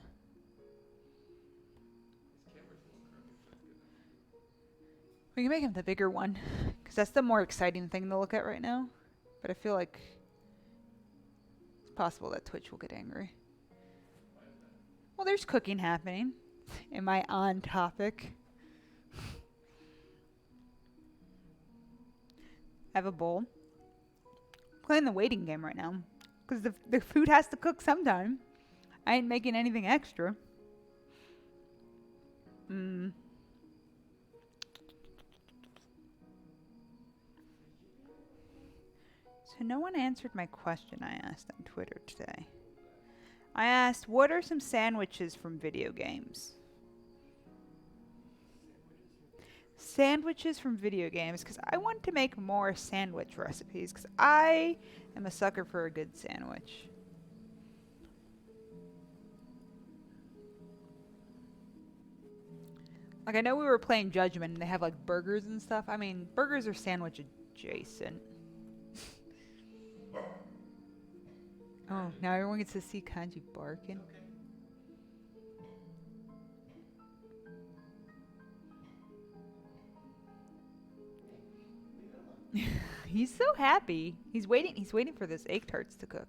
We can make him the bigger one. Because that's the more exciting thing to look at right now. But I feel like it's possible that Twitch will get angry. Well, there's cooking happening. Am I on topic? I have a bowl. Playing the waiting game right now. Because the food has to cook sometime. I ain't making anything extra. So no one answered my question I asked on Twitter today. I asked, what are some sandwiches from video games? Sandwiches from video games, because I want to make more sandwich recipes, because I am a sucker for a good sandwich. Like, I know we were playing Judgment, and they have, like, burgers and stuff. I mean, burgers are sandwich adjacent. Oh, now everyone gets to see Kanji barking. He's so happy. He's waiting for this egg tarts to cook.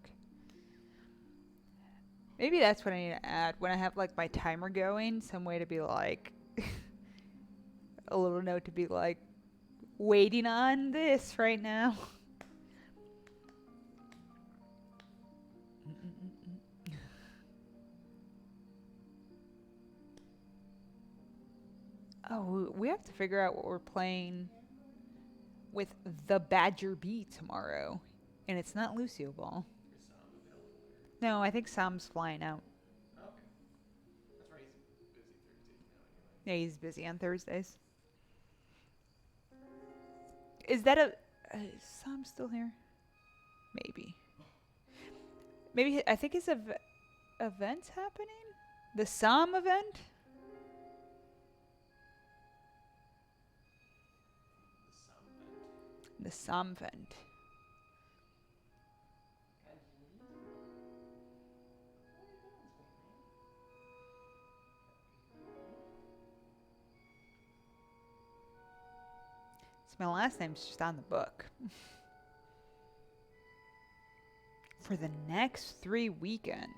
Maybe that's what I need to add when I have like my timer going, some way to be like a little note to be like waiting on this right now. Oh, we have to figure out what we're playing with the Badger Bee tomorrow. And it's not Lucio Ball. Is Sam available? No, I think Sam's flying out. Okay. That's right, he's busy Thursdays now anyway. Yeah, he's busy on Thursdays. Is that a... is Sam still here? Maybe. Maybe, I think his event's happening? The Sam event? The Sam event. The Sam event. My last name's just on the book. For the next 3 weekends.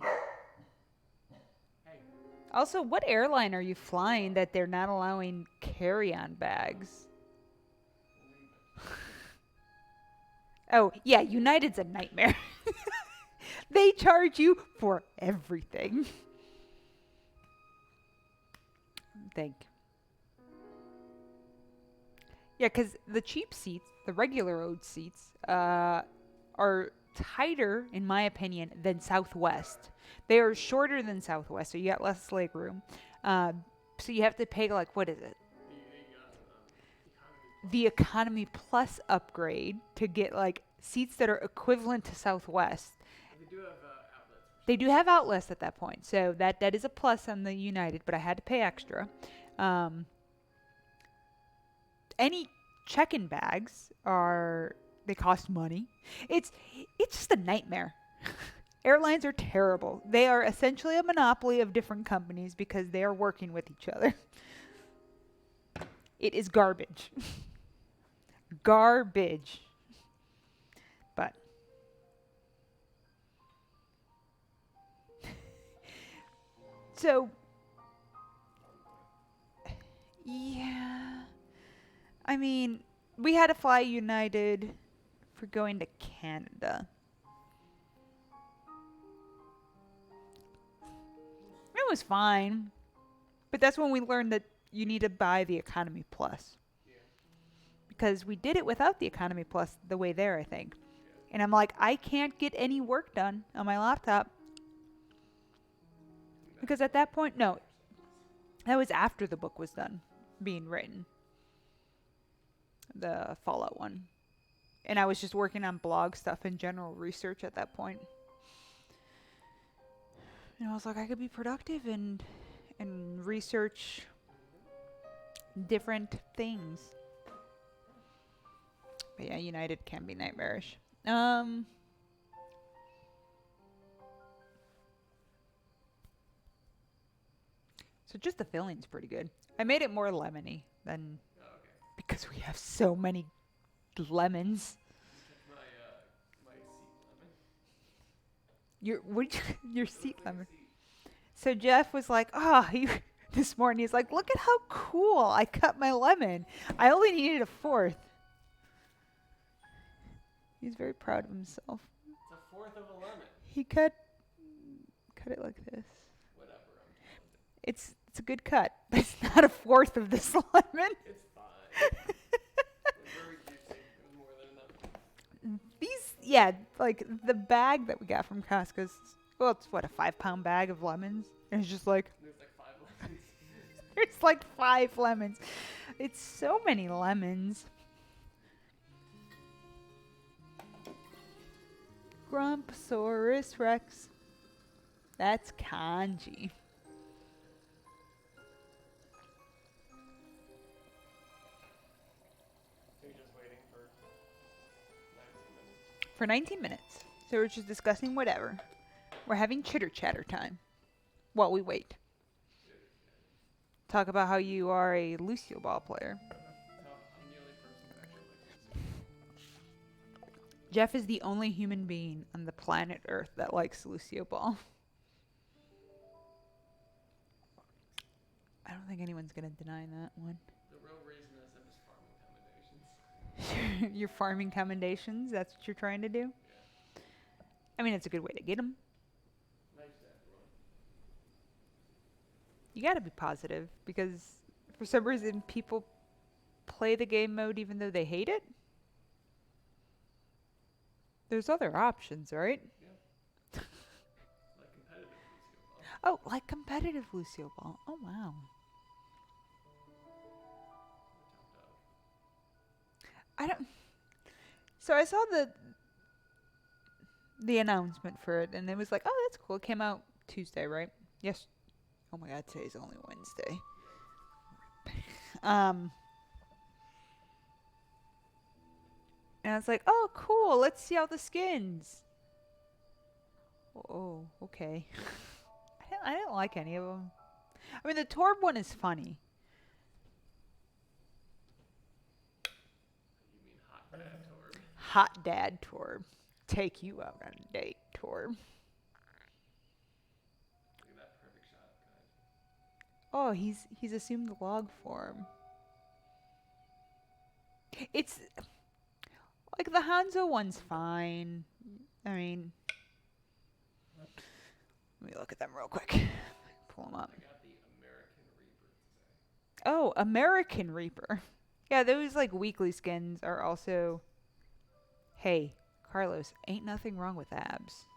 Hey. Also, what airline are you flying that they're not allowing carry-on bags? Oh, yeah, United's a nightmare. They charge you for everything. Yeah, because the cheap seats, the regular road seats, are tighter, in my opinion, than Southwest. They are shorter than Southwest, so you got less leg room. So you have to pay, like, what is it? The Economy Plus upgrade to get, like, seats that are equivalent to Southwest. They do have outlets. They do have outlets at that point, so that is a plus on the United, but I had to pay extra. Any check-in bags they cost money. It's just a nightmare. Airlines are terrible. They are essentially a monopoly of different companies because they are working with each other. It is garbage. Garbage. But so yeah. I mean, we had to fly United for going to Canada. It was fine. But that's when we learned that you need to buy the Economy Plus. Yeah. Because we did it without the Economy Plus the way there, I think. And I'm like, I can't get any work done on my laptop. Because at that point, no, that was after the book was done being written. The Fallout one. And I was just working on blog stuff and general research at that point. And I was like, I could be productive and research different things. But yeah, United can be nightmarish. So just the filling's pretty good. I made it more lemony than because we have so many lemons. My seat lemon. Your seat lemon. So Jeff was like, this morning he's like, look at how cool I cut my lemon. I only needed a fourth. He's very proud of himself. It's a fourth of a lemon. He cut it like this. Whatever, I'm talented. It's a good cut, but it's not a fourth of this lemon. It's fine. It's very juicy. It was more than enough. Like the bag that we got from Costco's, well, it's what, a 5-pound bag of lemons? And it's just like, There's like 5 lemons. there's like 5 lemons. It's so many lemons. Grumpsaurus Rex. That's kanji. So you're just waiting for 19 minutes. For 19 minutes. So we're just discussing whatever. We're having chitter chatter time while we wait. Talk about how you are a Lucio Ball player. No, I'm the only person who actually likes this. Jeff is the only human being on the planet Earth that likes Lucio Ball. I don't think anyone's going to deny that one. The real reason is I'm just farming commendations. Your farming commendations, that's what you're trying to do? Yeah. I mean, it's a good way to get them. Nice to everyone. You got to be positive because for some reason people play the game mode even though they hate it. There's other options, right? Yeah. Like competitive Lucio Ball. Oh, like competitive Lucio Ball. Oh, wow. I don't. So I saw the announcement for it, and it was like, oh, that's cool. It came out Tuesday, right? Yes. Oh my God, today's only Wednesday. And I was like, oh, cool. Let's see all the skins. Oh, okay. I didn't like any of them. I mean, the Torb one is funny. You mean hot dad Torb? Hot Dad Torb. Take you out on a date, Torb. Look at that perfect shot, guys. Oh, he's assumed the log form. It's like the Hanzo one's fine. I mean, let me look at them real quick. Pull them up. I got the American Reaper today. Oh, American Reaper. Yeah, those like weekly skins are also. Hey, Carlos, ain't nothing wrong with abs.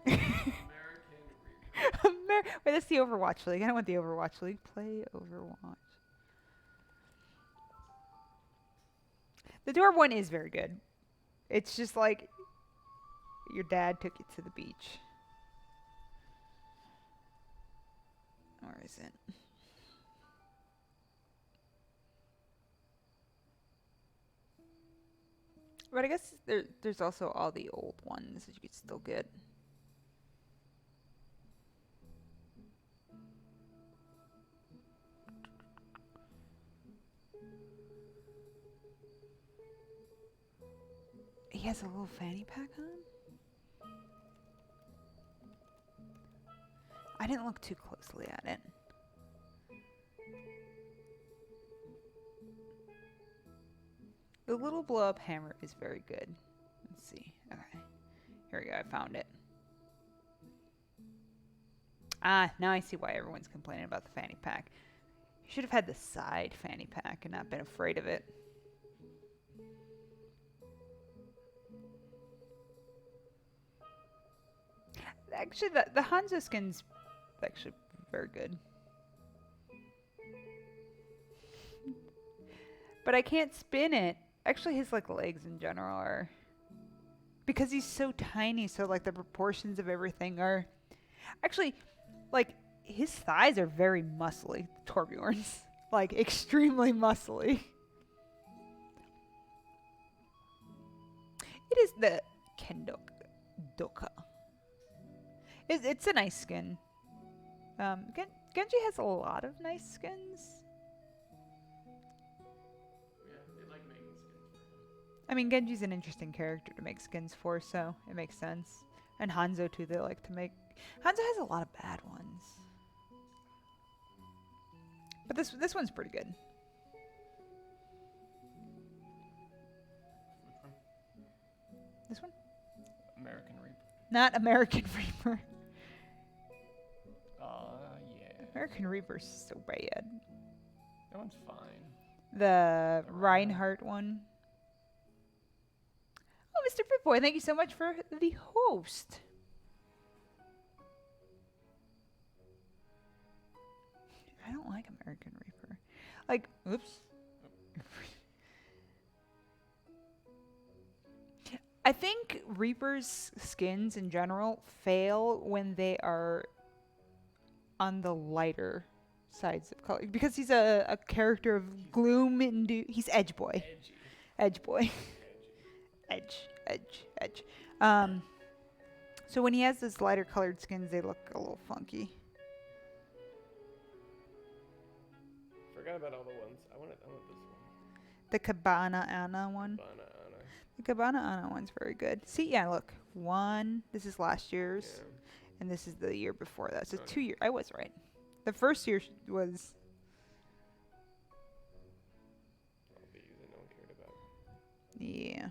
American Reaper. Wait, that's the Overwatch League. I don't want the Overwatch League. Play Overwatch. The Dwarf one is very good. It's just like your dad took you to the beach. Or is it? But I guess there's also all the old ones that you could still get. He has a little fanny pack on? I didn't look too closely at it. The little blow-up hammer is very good. Let's see. Okay. Here we go. I found it. Ah, now I see why everyone's complaining about the fanny pack. You should have had the side fanny pack and not been afraid of it. Actually, the Hanzo skin's actually very good. But I can't spin it. Actually, his like legs in general are because he's so tiny. So like the proportions of everything are actually like his thighs are very muscly. Torbjorn's like extremely muscly. It is the Kendoka. It's a nice skin. Genji has a lot of nice skins. Yeah, they like making skins for him. I mean, Genji's an interesting character to make skins for, so it makes sense. And Hanzo too. They like to make. Hanzo has a lot of bad ones, but this one's pretty good. Which one? This one, American Reaper. not American Reaper. Yeah. American Reaper's so bad. That one's fine. The The Reinhardt one. Oh, Mr. Pip-Boy, thank you so much for the host. I don't like American Reaper. Like, oops. I think Reaper's skins in general fail when they are on the lighter sides of color because he's a character of gloom and he's Edge Boy. Edgy. Edge Boy. Edgy. Edge. So when he has those lighter colored skins, they look a little funky. Forgot about all the ones. I want this one. The Cabana Ana one. Banana. The Cabana Ana one's very good. See, yeah, look. One, this is last year's, Yeah. and this is the year before that. So Okay. 2 years. I was right. The first year was. I'll be using no one cared about. Yeah.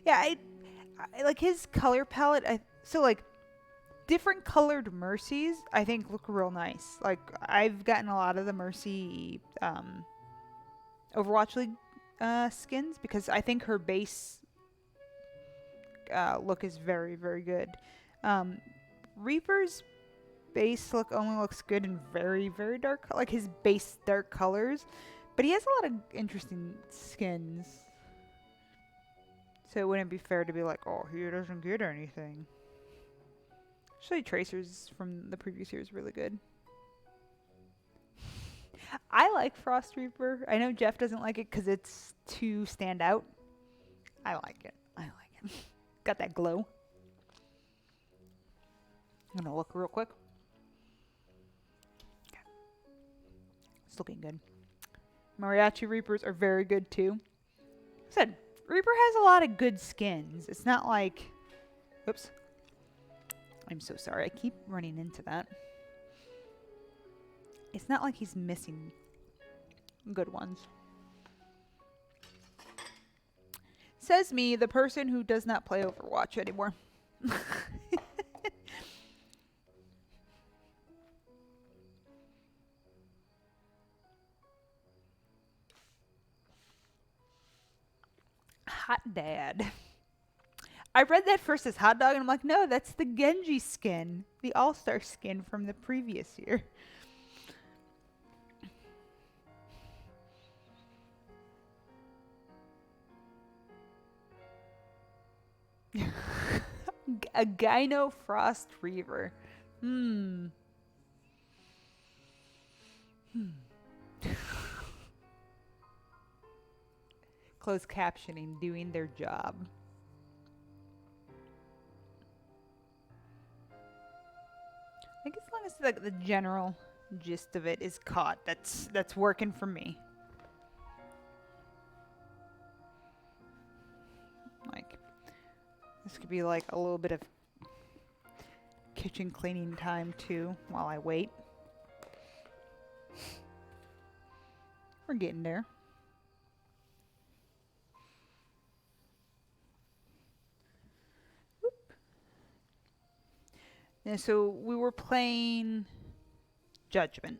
Yeah, I like his color palette. So like different colored Mercies, I think look real nice. Like I've gotten a lot of the Mercy Overwatch League skins because I think her base look is very very good. Reaper's base look only looks good in very very dark, like his base dark colors, but he has a lot of interesting skins. So it wouldn't be fair to be like, oh, he doesn't get anything. Actually, Tracers from the previous year is really good. I like Frost Reaper. I know Jeff doesn't like it because it's too stand out. I like it. Got that glow. I'm gonna look real quick. It's looking good. Mariachi Reapers are very good too. I said Reaper has a lot of good skins. It's not like, oops. I'm so sorry. I keep running into that. It's not like he's missing good ones. Says me, the person who does not play Overwatch anymore. Hot Dad. I read that first as hot dog, and I'm like, no, that's the Genji skin, the All-Star skin from the previous year. A Gyno Frost Reaver. Closed captioning, doing their job. I think as long as like the general gist of it is caught, that's working for me. Like this could be like a little bit of kitchen cleaning time too while I wait. We're getting there. And so we were playing Judgment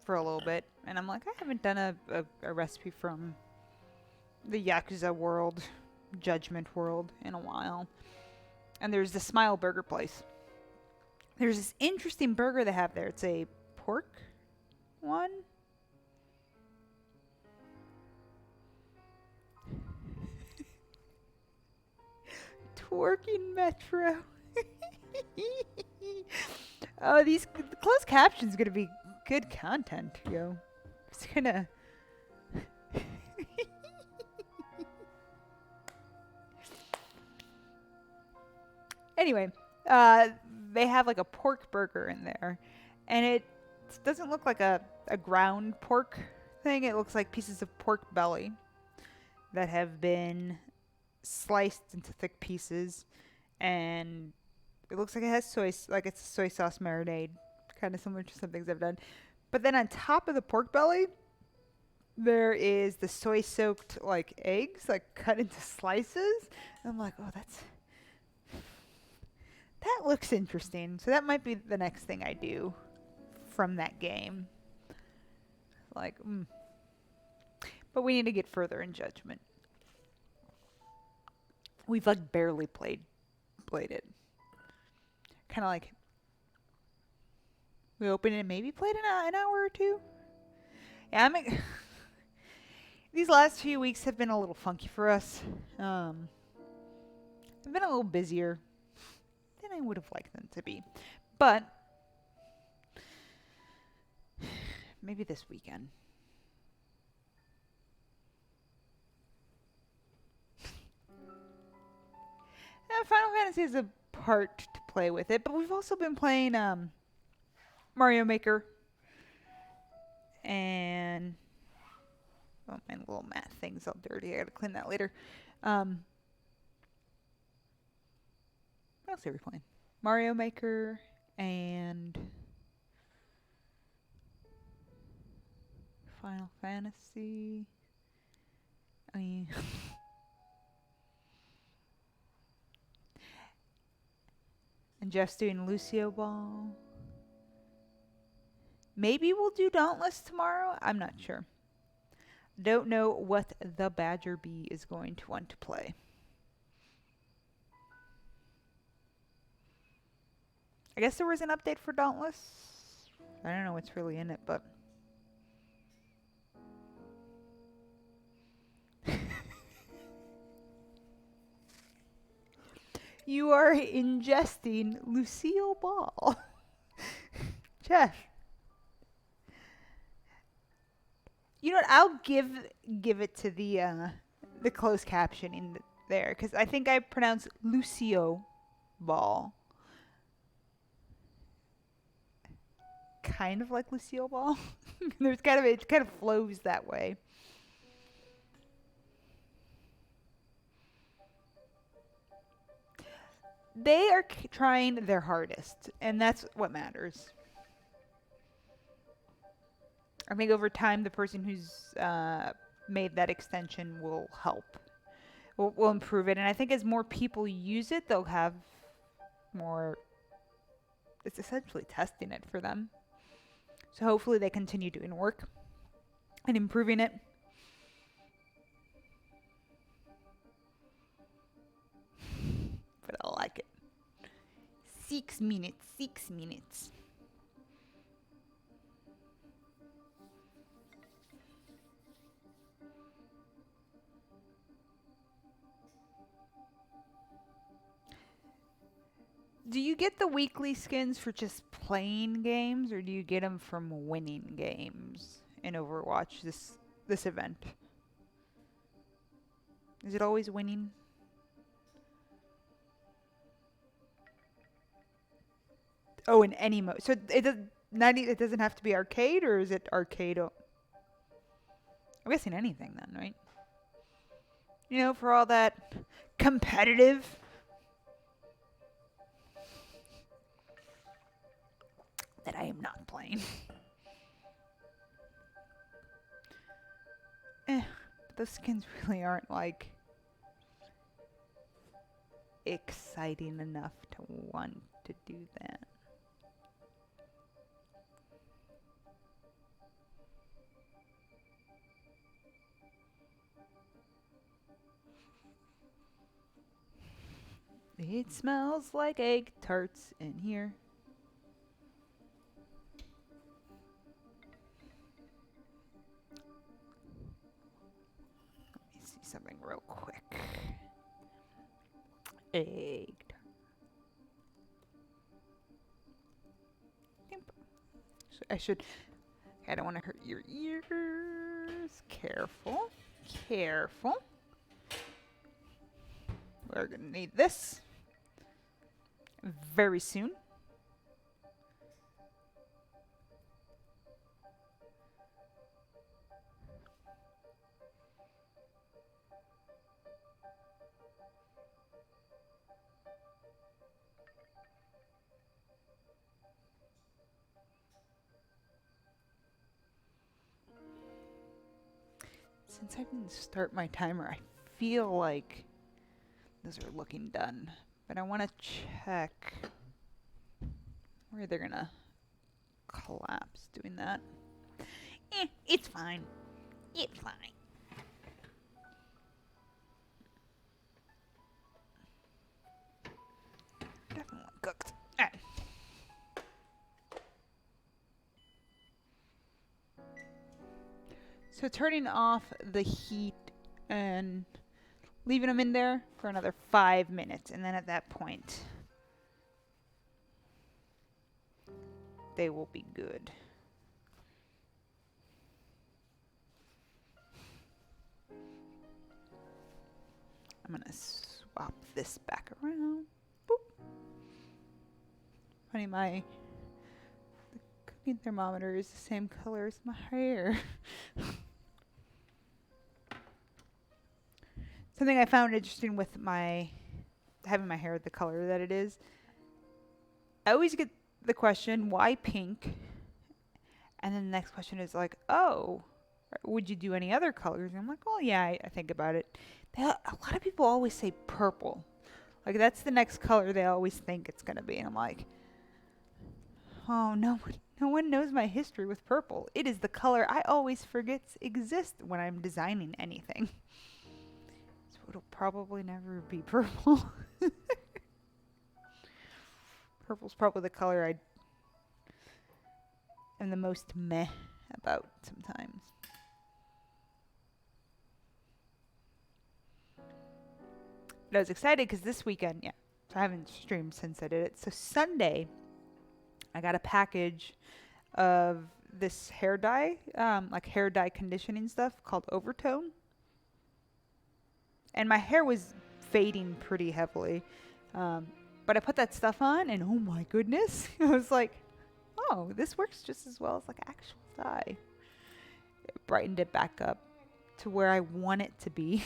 for a little bit, and I'm like, I haven't done a recipe from the Yakuza world, Judgment world, in a while. And there's the Smile Burger place. There's this interesting burger they have there. It's a pork one. Twerking Metro. Oh, the closed caption's gonna be good content, yo. It's gonna. Anyway, they have like a pork burger in there, and it doesn't look like a ground pork thing. It looks like pieces of pork belly that have been sliced into thick pieces, and it looks like it has like it's a soy sauce marinade, kind of similar to some things I've done. But then on top of the pork belly, there is the soy soaked like eggs, like cut into slices. And I'm like, oh, that looks interesting. So that might be the next thing I do from that game. Like, But we need to get further in Judgment. We've like barely played it. Kind of like we opened it and maybe played an hour or two. Yeah, these last few weeks have been a little funky for us. I've been a little busier than I would have liked them to be. But maybe this weekend. Final Fantasy is a part to play with it, but we've also been playing Mario Maker. And my little mat thing's all dirty. I gotta clean that later. What else are we playing? Mario Maker and Final Fantasy. I mean, and Jeff's doing Lucio Ball. Maybe we'll do Dauntless tomorrow. I'm not sure. Don't know what the Badger Bee is going to want to play. I guess there was an update for Dauntless. I don't know what's really in it, but you are ingesting Lucille Ball. Jeff. You know what? I'll give it to the closed captioning there, because I think I pronounced Lucio Ball kind of like Lucille Ball. It kind of flows that way. They are trying their hardest, and that's what matters. I think over time, the person who's made that extension will help. Will improve it. And I think as more people use it, they'll have more... It's essentially testing it for them. So hopefully they continue doing work and improving it. But I like it. 6 minutes, 6 minutes. Do you get the weekly skins for just playing games, or do you get them from winning games in Overwatch, this event? Is it always winning? Oh, in any mode. So it doesn't have to be arcade, or is it arcade? I'm guessing anything then, right? You know, for all that competitive... that I am not playing. Those skins really aren't like exciting enough to want to do that. It smells like egg tarts in here. Let me see something real quick. Egg tart. I should. I don't want to hurt your ears. Careful. Careful. We're going to need this very soon. Since I didn't start my timer, I feel like those are looking done. But I want to check where they're going to collapse doing that. It's fine. It's fine. Definitely cooked. All right. So turning off the heat and leaving them in there for another 5 minutes. And then at that point, they will be good. I'm going to swap this back around. Boop. Funny, the cooking thermometer is the same color as my hair. Something I found interesting with having my hair the color that it is, I always get the question, why pink? And then the next question is like, oh, would you do any other colors? And I'm like, well, yeah, I think about it. A lot of people always say purple. Like, that's the next color they always think it's going to be. And I'm like, oh, no one knows my history with purple. It is the color I always forget exists when I'm designing anything. So it'll probably never be purple. Purple's probably the color I am the most meh about sometimes. But I was excited because this weekend, so I haven't streamed since I did it. So Sunday, I got a package of this hair dye, like hair dye conditioning stuff called Overtone. And my hair was fading pretty heavily. But I put that stuff on and oh my goodness, I was like, oh, this works just as well as like actual dye. It brightened it back up to where I want it to be.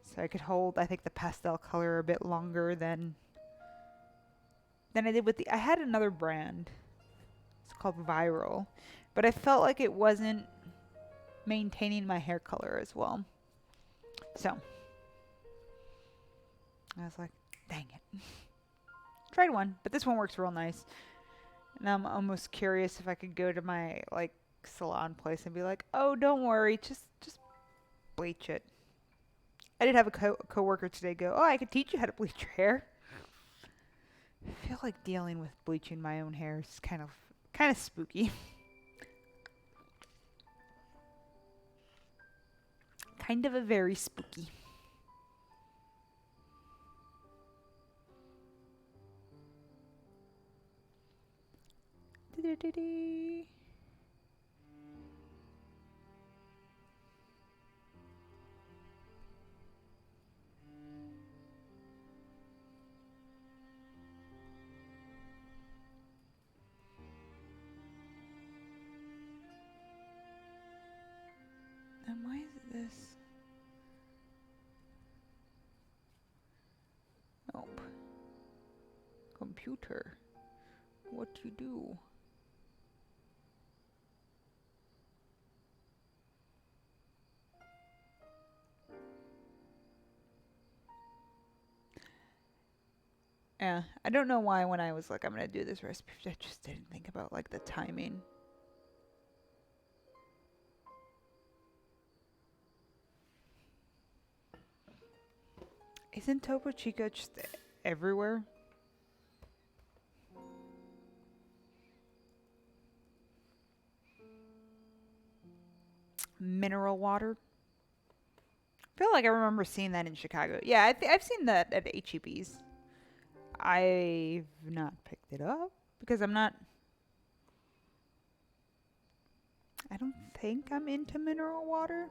So I could hold, I think, the pastel color a bit longer than I did with I had another brand. It's called Viral. But I felt like it wasn't maintaining my hair color as well. So I was like, dang it. Tried one, but this one works real nice. And I'm almost curious if I could go to my like salon place and be like, oh, don't worry, just bleach it. I did have a coworker today go, oh, I could teach you how to bleach your hair. I feel like dealing with bleaching my own hair is kind of spooky. Kind of a very spooky. And why is this? Nope. Computer. What you do? Yeah, I don't know why when I was like, I'm going to do this recipe, I just didn't think about like the timing. Isn't Topo Chico just everywhere? Mineral water. I feel like I remember seeing that in Chicago. Yeah, I've seen that at HEBs. I've not picked it up because I'm not. I don't think I'm into mineral water.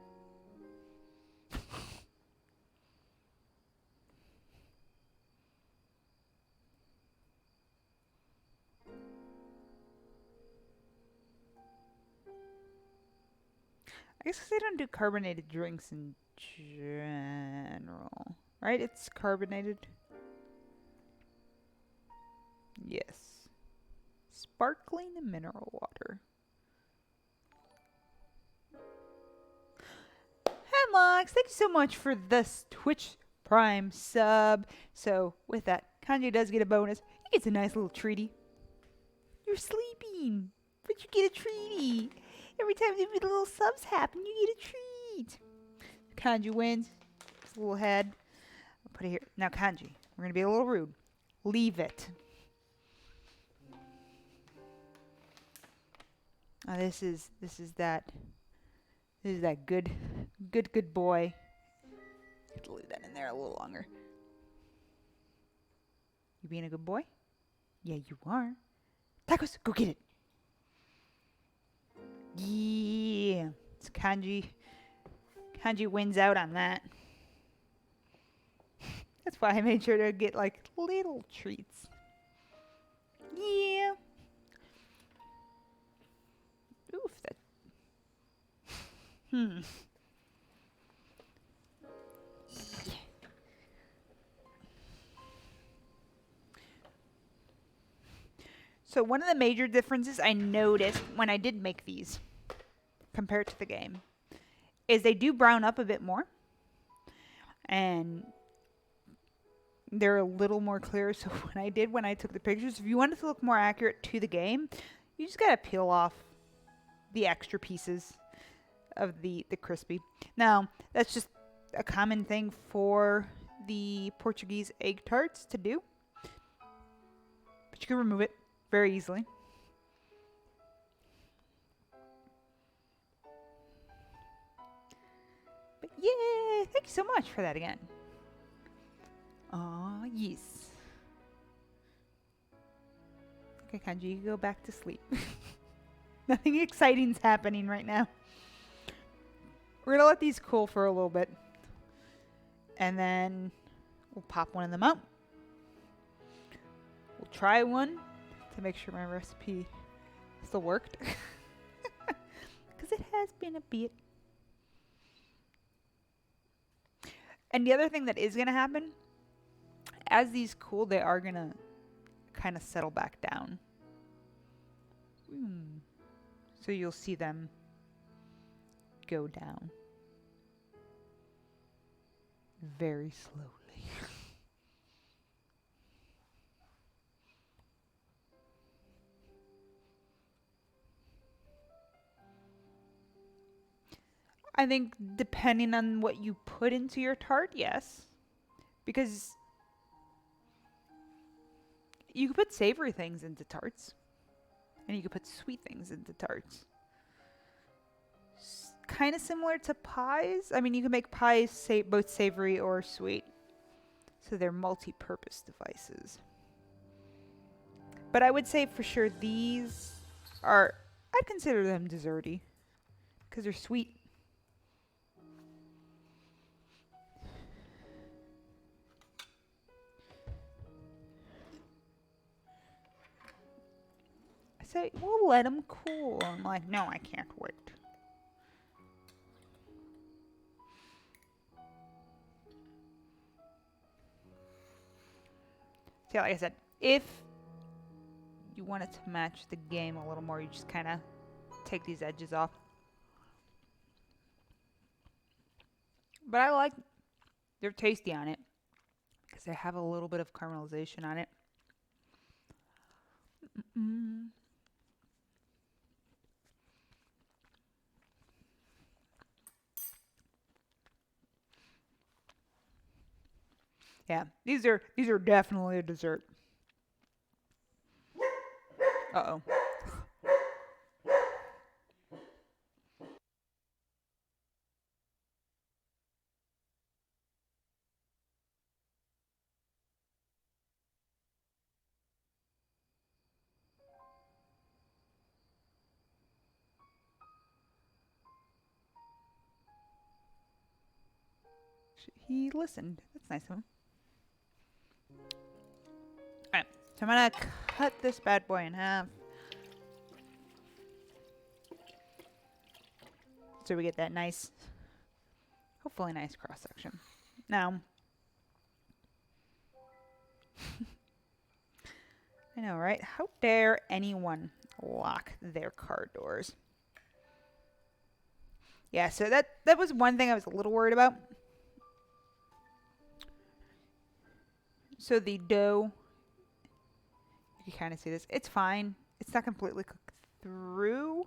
I guess 'cause they don't do carbonated drinks in general. Right? It's carbonated. Yes. Sparkling mineral water. Hemlocks, thank you so much for this Twitch Prime sub. So, with that, Kanji does get a bonus. He gets a nice little treaty. You're sleeping, but you get a treaty. Every time the little subs happen, you get a treat. Kanji wins. His little head. I'll put it here. Now, Kanji, we're going to be a little rude. Leave it. Oh, this is that good boy. Have to leave that in there a little longer. You being a good boy? Yeah, you are. Tacos, go get it. Yeah. It's Kanji. Kanji wins out on that. That's why I made sure to get like little treats. Yeah. Oof, that. So one of the major differences I noticed when I did make these compared to the game is they do brown up a bit more. And they're a little more clear. So when I took the pictures, if you want it to look more accurate to the game, you just gotta peel off the extra pieces of the crispy. Now, that's just a common thing for the Portuguese egg tarts to do. But you can remove it very easily. But yeah, thank you so much for that again. Aw, yes. Okay, Kanji, you go back to sleep. Nothing exciting's happening right now. We're gonna let these cool for a little bit. And then we'll pop one of them out. We'll try one to make sure my recipe still worked. Because it has been a bit. And the other thing that is gonna happen, as these cool, they are gonna kind of settle back down. So you'll see them go down very slowly. I think depending on what you put into your tart, yes. Because you could put savory things into tarts. And you could put sweet things into tarts. Kind of similar to pies. I mean, you can make pies both savory or sweet. So they're multi-purpose devices. But I would say for sure these are, I'd consider them desserty. Because they're sweet. I say, we'll let them cool. I'm like, no, I can't wait. See, like I said, if you want it to match the game a little more, you just kind of take these edges off. But I like, they're tasty on it because they have a little bit of caramelization on it. Yeah, these are definitely a dessert. Uh-oh. He listened. That's nice of him. Alright, so I'm gonna cut this bad boy in half. So we get that nice, hopefully nice cross section. Now, I know, right? How dare anyone lock their car doors? Yeah, so that was one thing I was a little worried about. So the dough, you can kind of see this. It's fine. It's not completely cooked through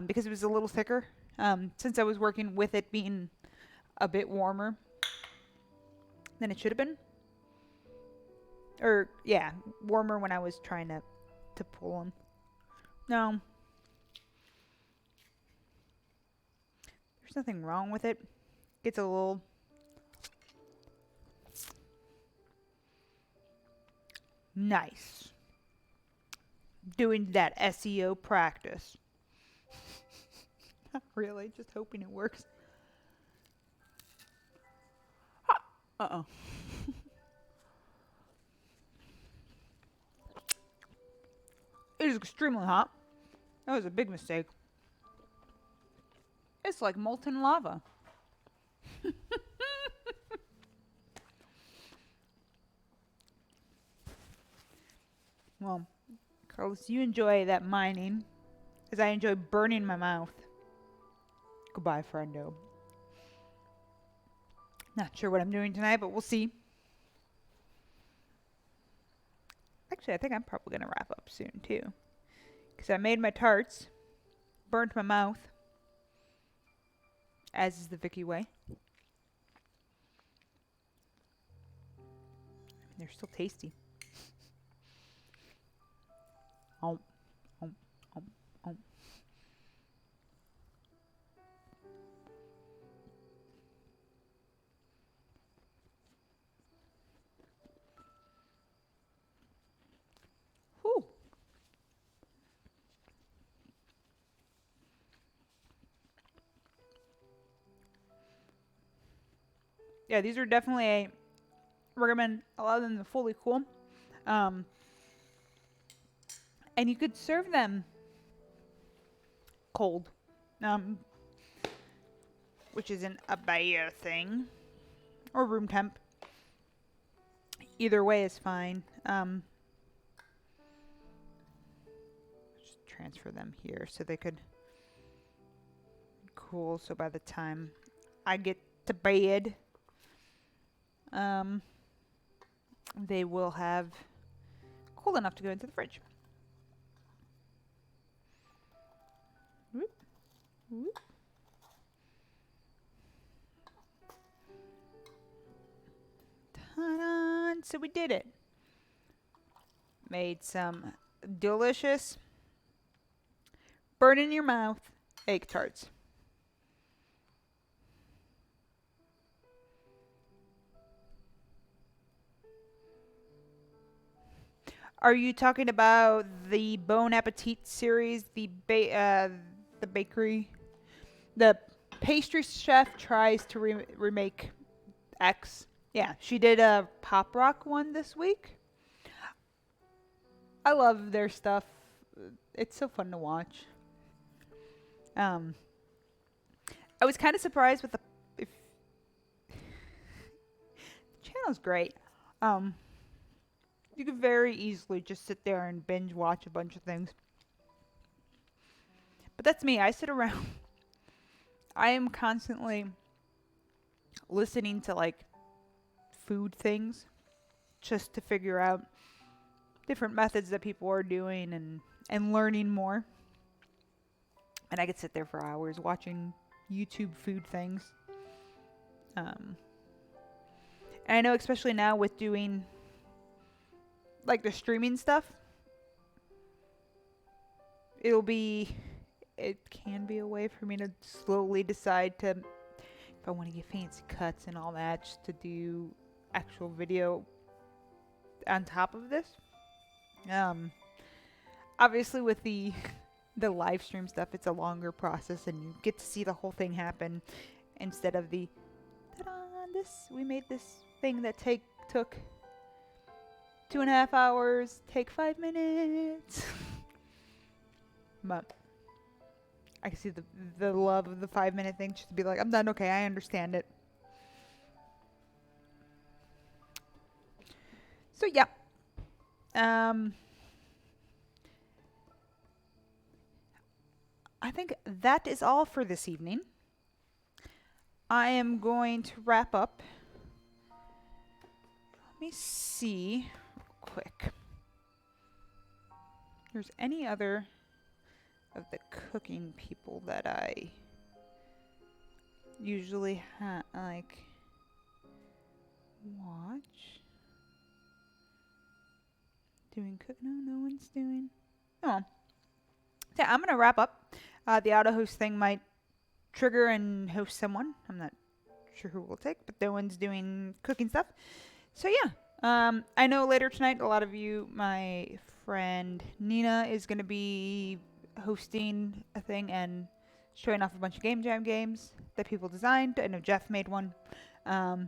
because it was a little thicker. Since I was working with it being a bit warmer than it should have been. Or, yeah, warmer when I was trying to pull them. No. There's nothing wrong with it. Gets a little... nice. Doing that SEO practice. Not really, just hoping it works. Uh-oh. It is extremely hot. That was a big mistake. It's like molten lava. Well, Carlos, you enjoy that mining, as I enjoy burning my mouth. Goodbye, friendo. Not sure what I'm doing tonight, but we'll see. Actually, I think I'm probably going to wrap up soon, too. Because I made my tarts, burnt my mouth, as is the Vicky way. They're still tasty. Oh, oh, oh, oh. Whew. Yeah, these are definitely a recommend. A lot of them are fully cool. And you could serve them cold, which isn't a bad thing, or room temp. Either way is fine. Just transfer them here so they could cool. So by the time I get to bed, they will have cool enough to go into the fridge. Whoop, whoop. Ta-da! So we did it. Made some delicious burn in your mouth egg tarts. Are you talking about the Bon Appetit series, the bakery, the pastry chef tries to remake X? Yeah, she did a pop rock one this week. I love their stuff. It's so fun to watch. I was kind of surprised with the channel's great. You could very easily just sit there and binge watch a bunch of things. But that's me. I sit around. I am constantly listening to like food things just to figure out different methods that people are doing and learning more. And I could sit there for hours watching YouTube food things. And I know especially now with doing like the streaming stuff, it can be a way for me to slowly decide to, if I want to get fancy cuts and all that, just to do actual video on top of this. Obviously with the the live stream stuff, it's a longer process and you get to see the whole thing happen instead of the ta-da, we made this thing that took 2.5 hours, take 5 minutes. But I can see the love of the 5-minute thing, just to be like, I'm done, okay, I understand it. So yeah. I think that is all for this evening. I am going to wrap up. Let me see real quick. If there's any other of the cooking people that I usually like watch doing cook. No one's doing. Oh, yeah. I'm gonna wrap up. The auto host thing might trigger and host someone. I'm not sure who will take, but no one's doing cooking stuff. So yeah. I know later tonight, a lot of you, my friend Nina is gonna be hosting a thing and showing off a bunch of Game Jam games that people designed. I know Jeff made one. So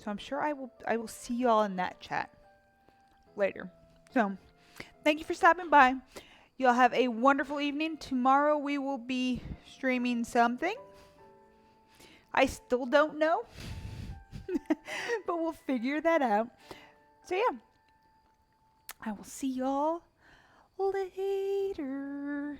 I'm sure I will see you all in that chat later. So thank you for stopping by. You'll have a wonderful evening. Tomorrow we will be streaming something. I still don't know, but we'll figure that out. So yeah, I will see y'all later.